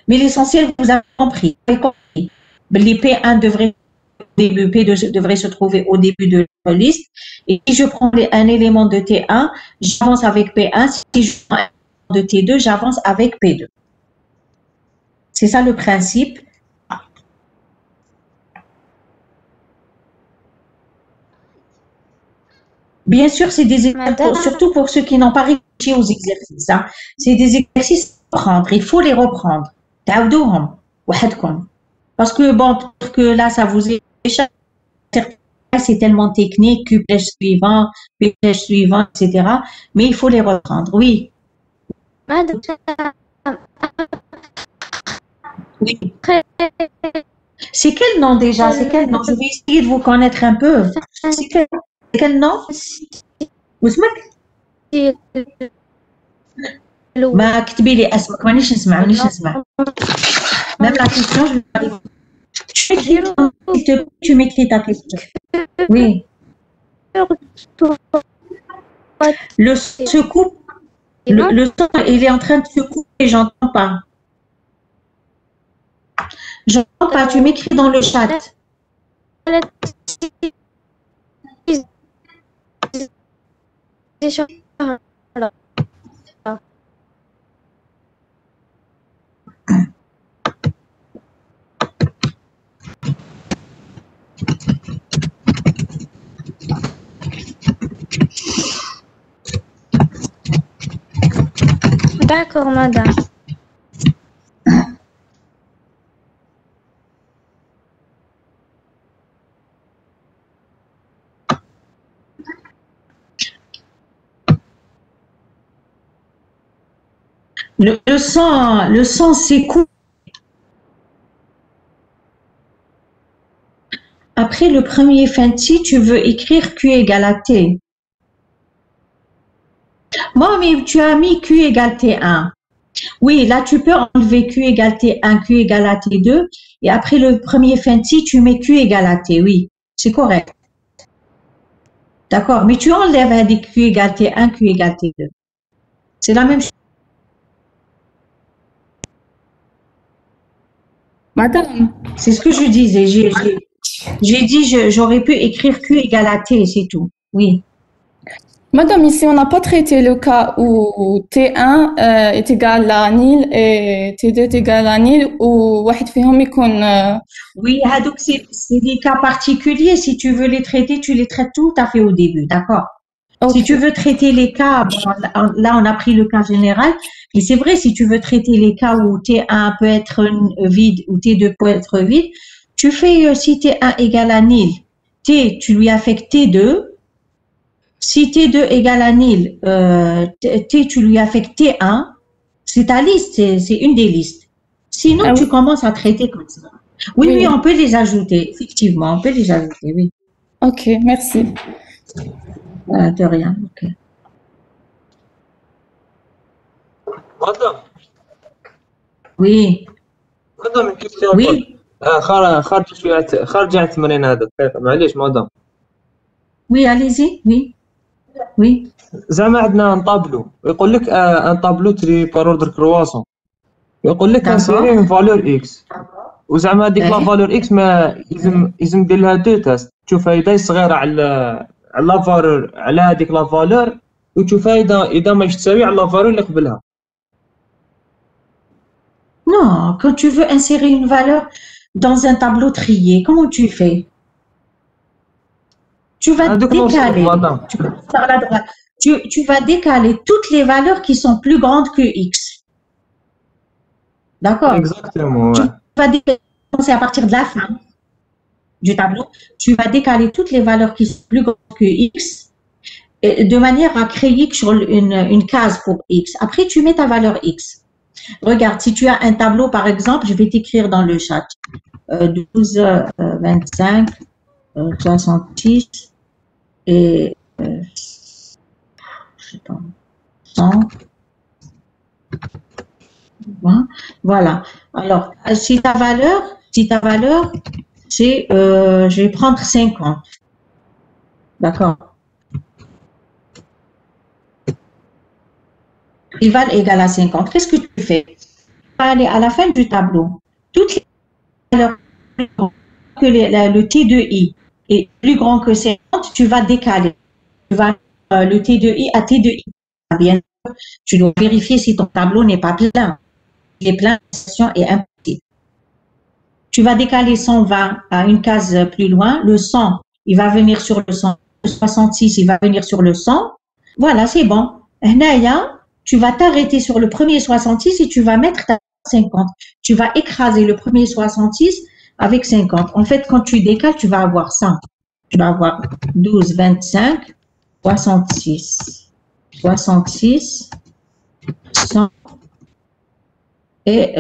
Mais l'essentiel, vous avez compris. Les P1 devraient début, P2 devrait se trouver au début de la liste. Et si je prends un élément de T1, j'avance avec P1. Si je prends un élément de T2, j'avance avec P2. C'est ça le principe. Bien sûr, c'est des exercices, surtout pour ceux qui n'ont pas réfléchi aux exercices. Hein. C'est des exercices à reprendre. Il faut les reprendre. Parce que, bon, peut-être que là, ça vous échappe. C'est tellement technique, Q flèche suivant, P flèche suivant, etc. Mais il faut les reprendre, oui. Oui. C'est quel nom déjà? C'est quel nom? Je vais essayer de vous connaître un peu. C'est quel nom? واسمك؟ ما كتبي لي اسمك مانيش نسمع Même la question, je vais pas tu m'écris ta question. Oui. Le se coupe. Le son, il est en train de se couper, j'entends pas. J'entends pas, tu m'écris dans le chat. D'accord, madame. Le sang s'écoule. Après le premier fancy, tu veux écrire Q égale à T. Bon, mais tu as mis Q égale T1. Oui, là, tu peux enlever Q égale T1, Q égale à T2. Et après le premier fancy, tu mets Q égale à T. Oui, c'est correct. D'accord, mais tu enlèves des Q égale T1, Q égale T2. C'est la même chose. Madame. C'est ce que je disais. J'ai dit, j'aurais pu écrire Q égale à T, c'est tout. Oui. Madame, ici, on n'a pas traité le cas où T1 est égal à nil et T2 est égal à nil ou واحد فيهم يكون Oui, donc c'est des cas particuliers. Si tu veux les traiter, tu les traites tout à fait au début, d'accord? Si tu veux traiter les cas, bon, là on a pris le cas général, mais c'est vrai, si tu veux traiter les cas où T1 peut être vide ou T2 peut être vide, tu fais si T1 égale à nil, T, tu lui affectes T2. Si T2 égale à nil, T, tu lui affectes T1, c'est ta liste, c'est une des listes. Sinon, tu commences à traiter comme ça. Oui, oui, on peut les ajouter, effectivement, on peut les ajouter, oui. Ok, merci. De rien, ok. Madame. Oui. مدام كيف Oui. خارج شويه خارج عن التمرين هذا دقيقه معليش مدام. Oui, allez-y, oui. Oui. زعما عندنا ان طابلو يقول لك ان طابلو تري بار اوردر كرواسون يقول لك انسيري اون فالور اكس وزعما هذيك لا فالور اكس ما يلزم دير لها دو تيست تشوفها اذا صغيره على لا فالور على هذيك لا فالور وتشوفها اذا ماهيش تساوي على لا فالور اللي قبلها. Non, quand tu veux insérer une valeur dans un tableau trié, comment tu fais? Tu vas décaler, tu commences par la droite. Tu vas décaler toutes les valeurs qui sont plus grandes que X. D'accord? Exactement, ouais. Tu vas commencer à partir de la fin du tableau. Tu vas décaler toutes les valeurs qui sont plus grandes que X de manière à créer sur une case pour X. Après, tu mets ta valeur X. Regarde, si tu as un tableau, par exemple, je vais t'écrire dans le chat. 12, 25, 66 et je sais pas, 100. Voilà. Alors, si ta valeur, c'est, je vais prendre 50. D'accord. Rival égale à 50. Qu'est-ce que tu fais? Tu vas aller à la fin du tableau. Toutes les valeurs que le T de I est plus grand que 50, tu vas décaler. Tu vas le T de I à T de I. Bien sûr, tu dois vérifier si ton tableau n'est pas plein. Il est plein, la question est impossible. Tu vas décaler 120 à une case plus loin. Le 100, il va venir sur le 100. Le 66, il va venir sur le 100. Voilà, c'est bon. Tu vas t'arrêter sur le premier 66 et tu vas mettre ta 50. Tu vas écraser le premier 66 avec 50. En fait, quand tu décales, tu vas avoir ça. Tu vas avoir 12, 25, 66, 66, 100 et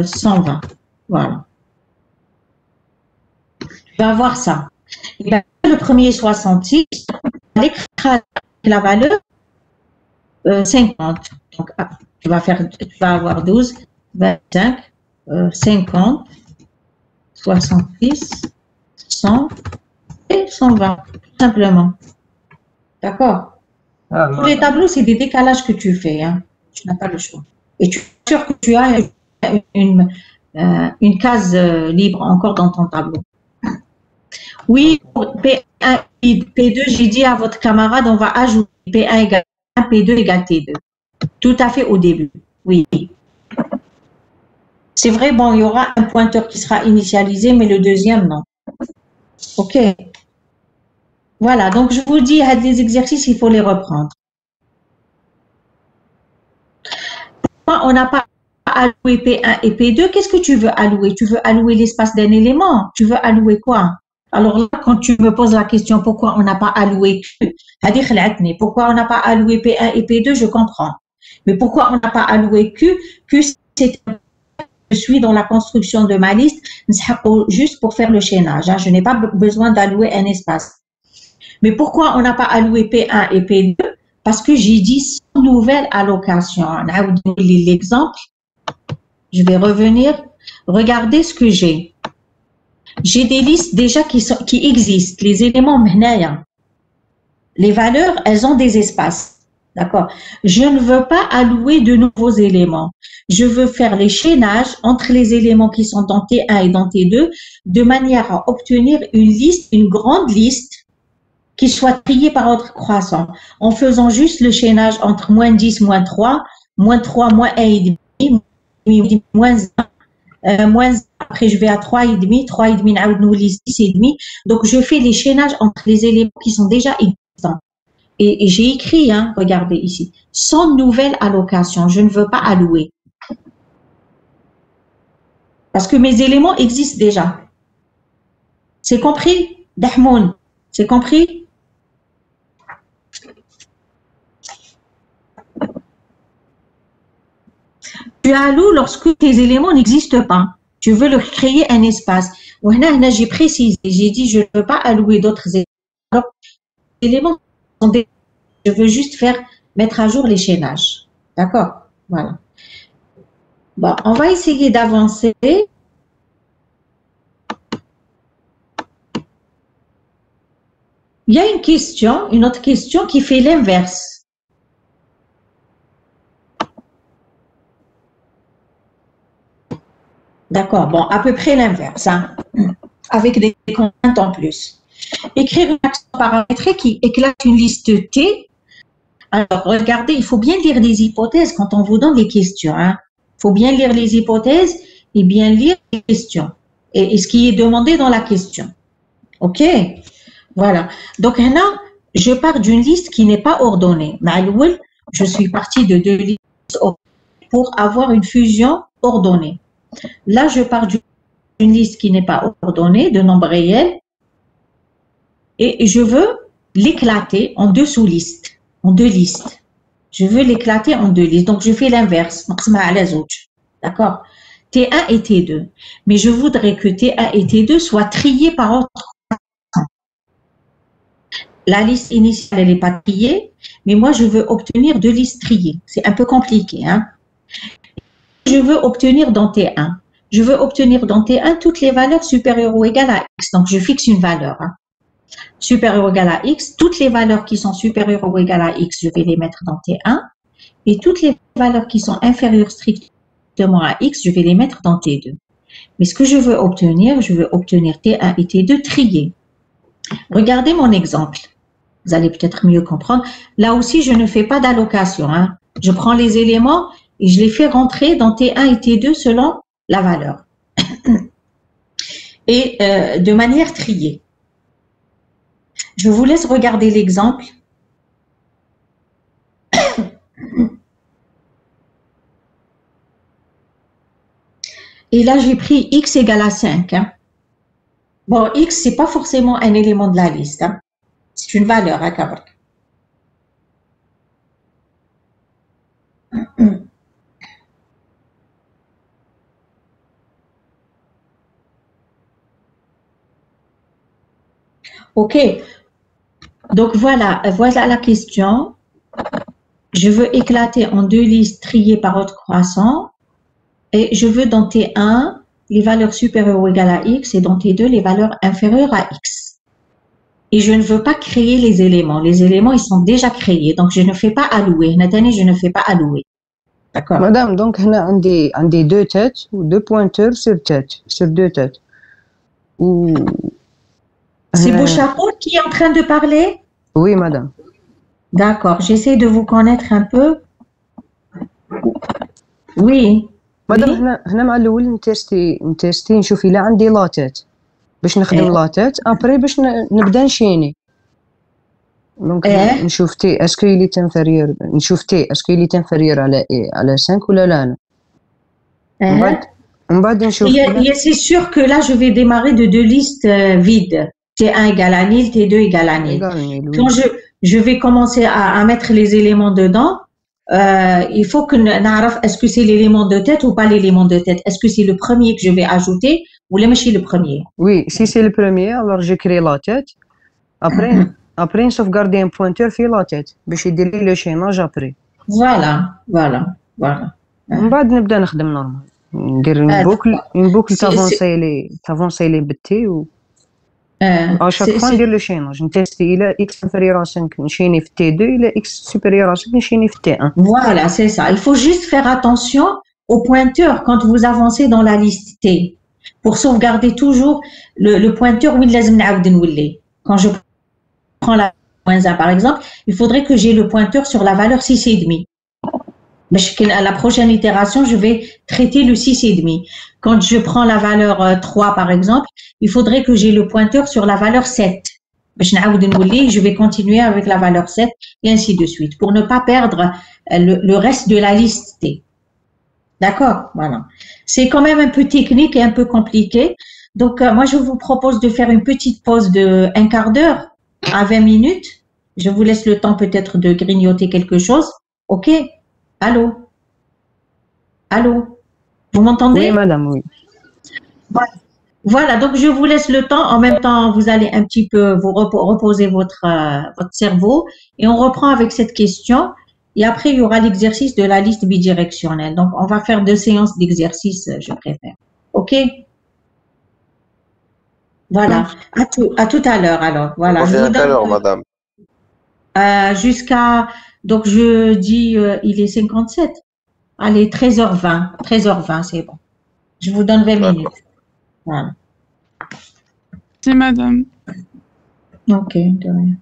120. Voilà. Tu vas avoir ça. Et bien, le premier 66, tu vas écraser la valeur 50. Donc, tu vas avoir 12, 25, 50, 66, 100 et 120, tout simplement. D'accord? Pour les tableaux, c'est des décalages que tu fais. Hein. Tu n'as pas le choix. Et tu es sûr que tu as une case libre encore dans ton tableau. Oui, pour P1 et P2, j'ai dit à votre camarade, on va ajouter P1 égale P2 égale T2. Tout à fait au début, oui. C'est vrai, bon, il y aura un pointeur qui sera initialisé, mais le deuxième, non. OK. Voilà, donc je vous dis, les exercices, il faut les reprendre. Pourquoi on n'a pas alloué P1 et P2? Qu'est-ce que tu veux allouer? Tu veux allouer l'espace d'un élément? Tu veux allouer quoi? Alors là, quand tu me poses la question pourquoi on n'a pas alloué Q, pourquoi on n'a pas alloué P1 et P2, je comprends. Mais pourquoi on n'a pas alloué Q? Q, c'est je suis dans la construction de ma liste, juste pour faire le chaînage. Hein. Je n'ai pas besoin d'allouer un espace. Mais pourquoi on n'a pas alloué P1 et P2? Parce que j'ai dit sans nouvelle allocation. L'exemple, je vais revenir. Regardez ce que j'ai. J'ai des listes déjà qui existent. Les éléments, les valeurs, elles ont des espaces. D'accord. Je ne veux pas allouer de nouveaux éléments. Je veux faire les chaînages entre les éléments qui sont dans T1 et dans T2 de manière à obtenir une liste, une grande liste qui soit triée par ordre croissant en faisant juste le chaînage entre moins 10, moins 3, moins 3, moins 1,5, moins 1, moins 1, après je vais à 3,5, 3,5, نعاود نولي 6,5. Donc je fais les chaînages entre les éléments qui sont déjà existants. Et j'ai écrit, hein, regardez ici, sans nouvelle allocation, je ne veux pas allouer. Parce que mes éléments existent déjà. C'est compris, Dahmoun? C'est compris? Tu alloues lorsque tes éléments n'existent pas. Tu veux leur créer un espace. J'ai précisé, j'ai dit je ne veux pas allouer d'autres éléments. Alors, les éléments sont des... Je veux juste mettre à jour les chaînages. D'accord? Voilà. Bon, on va essayer d'avancer. Il y a une autre question qui fait l'inverse. D'accord, bon, à peu près l'inverse, hein, avec des contraintes en plus. Écrire une action paramétrée qui éclate une liste T. Alors, regardez, il faut bien lire les hypothèses quand on vous donne les questions. Il faut bien lire les hypothèses et bien lire les questions. Et ce qui est demandé dans la question. OK? Voilà. Donc, là, je pars d'une liste qui n'est pas ordonnée. Je suis partie de 2 listes pour avoir une fusion ordonnée. Là, je pars d'une liste qui n'est pas ordonnée, de nombres réels, et je veux l'éclater en 2 sous-listes, en 2 listes. Je veux l'éclater en 2 listes. Donc, je fais l'inverse. D'accord? T1 et T2. Mais je voudrais que T1 et T2 soient triés par ordre. La liste initiale, elle n'est pas triée, mais moi, je veux obtenir 2 listes triées. C'est un peu compliqué, hein? Je veux obtenir dans T1. Je veux obtenir dans T1 toutes les valeurs supérieures ou égales à X. Donc, je fixe une valeur. Supérieure ou égale à X. Toutes les valeurs qui sont supérieures ou égales à X, je vais les mettre dans T1. Et toutes les valeurs qui sont inférieures strictement à X, je vais les mettre dans T2. Mais ce que je veux obtenir T1 et T2 triés. Regardez mon exemple. Vous allez peut-être mieux comprendre. Là aussi, je ne fais pas d'allocation. Je prends les éléments et je les fais rentrer dans T1 et T2 selon la valeur. Et de manière triée. Je vous laisse regarder l'exemple. Et là, j'ai pris X égale à 5. Bon, X, ce n'est pas forcément un élément de la liste. C'est une valeur, Kabrak. OK. Donc, voilà la question. Je veux éclater en 2 listes triées par ordre croissant. Et je veux dans T1 les valeurs supérieures ou égales à X et dans T2 les valeurs inférieures à X. Et je ne veux pas créer les éléments. Les éléments, ils sont déjà créés. Donc, je ne fais pas allouer. Nathalie, je ne fais pas allouer. D'accord. Madame, donc, on a 2 têtes ou 2 pointeurs sur 2 têtes. Ou... C'est Bouchapour qui est en train de parler? Oui, madame. D'accord. J'essaie de vous connaître un peu. Oui. مادام هنا مع الاول نتيستي نشوف الا عندي لاتات باش نخدم لاتات ابري باش نبدا نشيني دونك نشوف تي اسكو لي تنفيريور نشوف تي اسكو لي تنفيريور على 5 ولا لا من بعد نشوف c'est sûr que là je vais démarrer de 2 listes vides T1 égale à nil T2 égale à nil quand je vais commencer à mettre les éléments dedans. Il faut que نعرف est-ce que c'est l'élément de tête ou pas l'élément de tête. Est-ce que c'est le premier que je vais ajouter ou là ماشي le premier? Oui, si c'est le premier, alors je crée la tête. Après sauvegarder un pointeur في la tête باش يدير لي le chaînage après. Voilà. من بعد نبدا نخدم نورمال. ندير une boucle t'avancer les بالتي و اشاك فوا ندير لو شيناج نتيستي الى اكس انفيريور 5 نشيني في تي 2 الى اكس سوبيريور 5 نشيني في تي 1. Voilà, c'est ça. Il faut juste faire attention au pointeur quand vous avancez dans la liste T. Pour sauvegarder toujours le pointeur, oui, لازم نعاود نولي. Quand je prends la moins 1 par exemple, il faudrait que j'ai le pointeur sur la valeur 6,5. À la prochaine itération, je vais traiter le 6,5. Quand je prends la valeur 3 par exemple, il faudrait que j'ai le pointeur sur la valeur 7. Je vais continuer avec la valeur 7 et ainsi de suite pour ne pas perdre le reste de la liste T. D'accord? Voilà. C'est quand même un peu technique et un peu compliqué. Donc, moi, je vous propose de faire une petite pause de 1/4 d'heure à 20 minutes. Je vous laisse le temps peut-être de grignoter quelque chose. OK? Allô? Allô? Vous m'entendez? Oui, madame, oui. Voilà, donc je vous laisse le temps. En même temps, vous allez un petit peu vous reposer votre cerveau et on reprend avec cette question. Et après, il y aura l'exercice de la liste bidirectionnelle. Donc, on va faire 2 séances d'exercice, je préfère. OK? Voilà. À tout à l'heure, alors. Voilà. On revient à quelle heure, madame? Jusqu'à, donc je dis, il est 57. Allez, 13h20. 13h20, c'est bon. Je vous donne 20 minutes. Voilà. C'est madame. Ok, de rien.